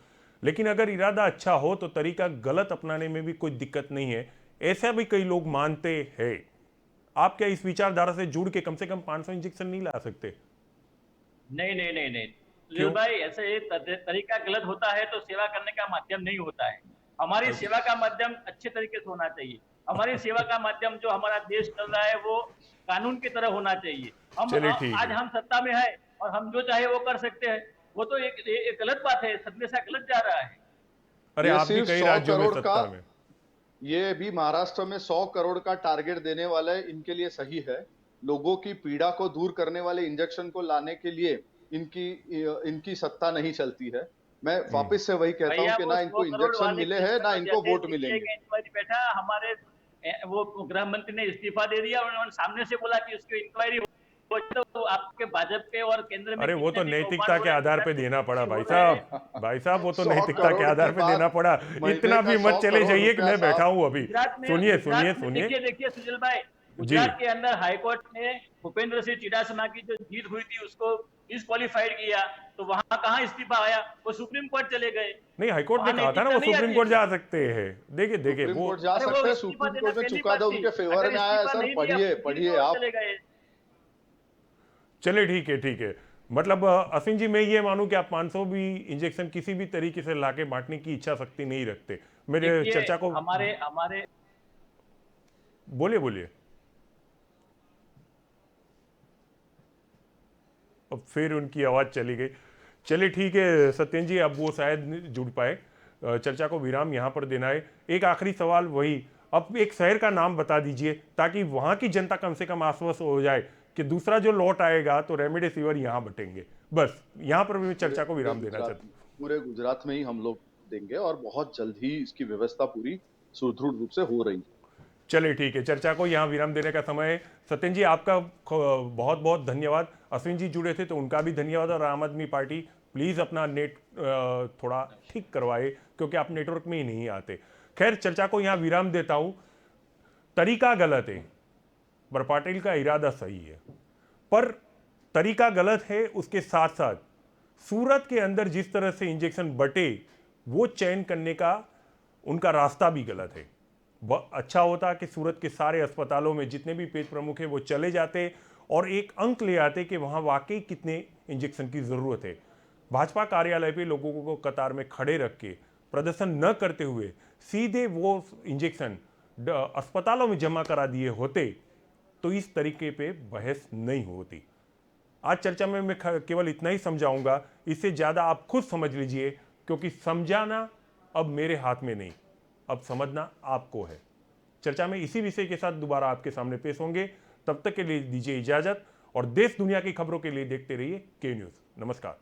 लेकिन अगर इरादा अच्छा हो तो तरीका गलत अपनाने में भी कोई दिक्कत नहीं है, ऐसा भी कई लोग मानते हैं। आप क्या इस विचारधारा से जुड़ के कम से कम 500 इंजेक्शन नहीं ला सकते? नहीं नहीं नहीं नहीं, सुनील क्यों? भाई, ऐसे तरीका गलत होता है तो सेवा करने का माध्यम नहीं होता है। हमारी सेवा का माध्यम अच्छे तरीके से होना चाहिए। हमारी सेवा का माध्यम, जो हमारा देश चल रहा है, वो कानून की तरह होना चाहिए। हम चलिए ठीक आज है। हम सत्ता में है और हम जो चाहे वो कर सकते हैं। वो तो एक गलत बात है, संदेशा गलत जा रहा है। अरे ये आप भी सिर्फ कई 100 राज्यों में करोड़ का, सत्ता में। ये भी महाराष्ट्र में 100 करोड़ का टारगेट देने वाले इनके लिए सही है। लोगों की पीड़ा को दूर करने वाले इंजेक्शन को लाने के लिए इनकी इनकी सत्ता नहीं चलती है। मैं वापस से वही कहता हूं भैया, कि वो ना 100 इनको करोड़ इंजेक्शन वाले मिले हैं, केस ना में इनको जैसे वोट सीबीआई मिलेंगे। का इंक्वायरी बैठा, हमारे वो गृह मंत्री ने इस्तीफा दे दिया। उन्होंने सामने से बोला कि उसकी इंक्वायरी हो। तो आपके भाजपा के और केंद्र में अरे वो कितने तो भी कौभांड नैतिकता हो के रहे हैं, आधार गुजरात पे में देना पड़ा कितने भाई हो रहे हैं। साहब, भाई साहब, वो तो 100 नैतिकता के करोड़ आधार की पे बात, देना पड़ा। महीने इतना का भी 100 मत चले करोड़ जाइए कि रुपया मैं बैठा साहब। हूं अभी। सुनिए सुनिए गुजरात में सुनिए। देखिए सुजल भाई, जी। गुजरात के अंदर हाईकोर्ट ने भूपेंद्र सिंह चुडासमा की जो जीत हुई थी, उसको डिस्क्वालीफाइड किया। तो वहां कहाँ इस्तीफा आया? वो सुप्रीम कोर्ट चले गए। नहीं, हाईकोर्ट ने वहां कहा था ना नैतिकता वो नहीं सुप्रीम आती है कोर्ट क्या? जा सकते हैं। देखिए देखिए सुप्रीम वो, कोर्ट जा अरे वो सकते हैं, इस्तीफा सुप्रीम देना कोर्ट में पहली चुकादा बात थी। उनके फेवर अगर में आया है। इस्तीफा सर नहीं दिया, पढ़िए फिर पढ़िए वो आप। चले गए। चलिए ठीक है, ठीक है। मतलब असीम जी, मैं ये मानूं कि आप 500 भी इंजेक्शन किसी भी तरीके से लाके बांटने की इच्छा शक्ति नहीं रखते। मेरे देखिए, चर्चा को हमारे हमारे बोलिए बोलिए। अब फिर उनकी आवाज़ चली गई। चलिए ठीक है सत्येंद्र जी, अब वो शायद नहीं जुड़ पाए। चर्चा को विराम यहाँ पर देना है। एक आखिरी सवाल वही, अब एक शहर का नाम बता दीजिए ताकि वहाँ की जनता कम से कम आश्वस्त हो जाए कि दूसरा जो लौट आएगा तो रेमडेसिविर यहाँ बटेंगे। बस यहाँ पर मैं चर्चा को विराम देना चाहता हूँ। पूरे गुजरात में ही हम लोग देंगे और बहुत जल्द ही इसकी व्यवस्था पूरी सुदृढ़ रूप से हो रही है। चलिए ठीक है, चर्चा को यहाँ विराम देने का समय है। सत्येंद्र जी, आपका बहुत बहुत धन्यवाद। अश्विन जी जुड़े थे तो उनका भी धन्यवाद। और आम आदमी पार्टी प्लीज़ अपना नेट थोड़ा ठीक करवाए, क्योंकि आप नेटवर्क में ही नहीं आते। खैर, चर्चा को यहाँ विराम देता हूँ। तरीका गलत है पर पाटिल का इरादा सही है। पर तरीका गलत है, उसके साथ साथ सूरत के अंदर जिस तरह से इंजेक्शन बटे, वो चयन करने का उनका रास्ता भी गलत है। अच्छा होता कि सूरत के सारे अस्पतालों में जितने भी पेज प्रमुख हैं वो चले जाते और एक अंक ले आते कि वहाँ वाकई कितने इंजेक्शन की ज़रूरत है। भाजपा कार्यालय पे लोगों को कतार में खड़े रख के प्रदर्शन न करते हुए सीधे वो इंजेक्शन अस्पतालों में जमा करा दिए होते तो इस तरीके पे बहस नहीं होती। आज चर्चा में मैं केवल इतना ही समझाऊंगा, इससे ज़्यादा आप खुद समझ लीजिए, क्योंकि समझाना अब मेरे हाथ में नहीं, अब समझना आपको है। चर्चा में इसी विषय के साथ दोबारा आपके सामने पेश होंगे। तब तक के लिए दीजिए इजाज़त और देश दुनिया की खबरों के लिए देखते रहिए के न्यूज़। नमस्कार।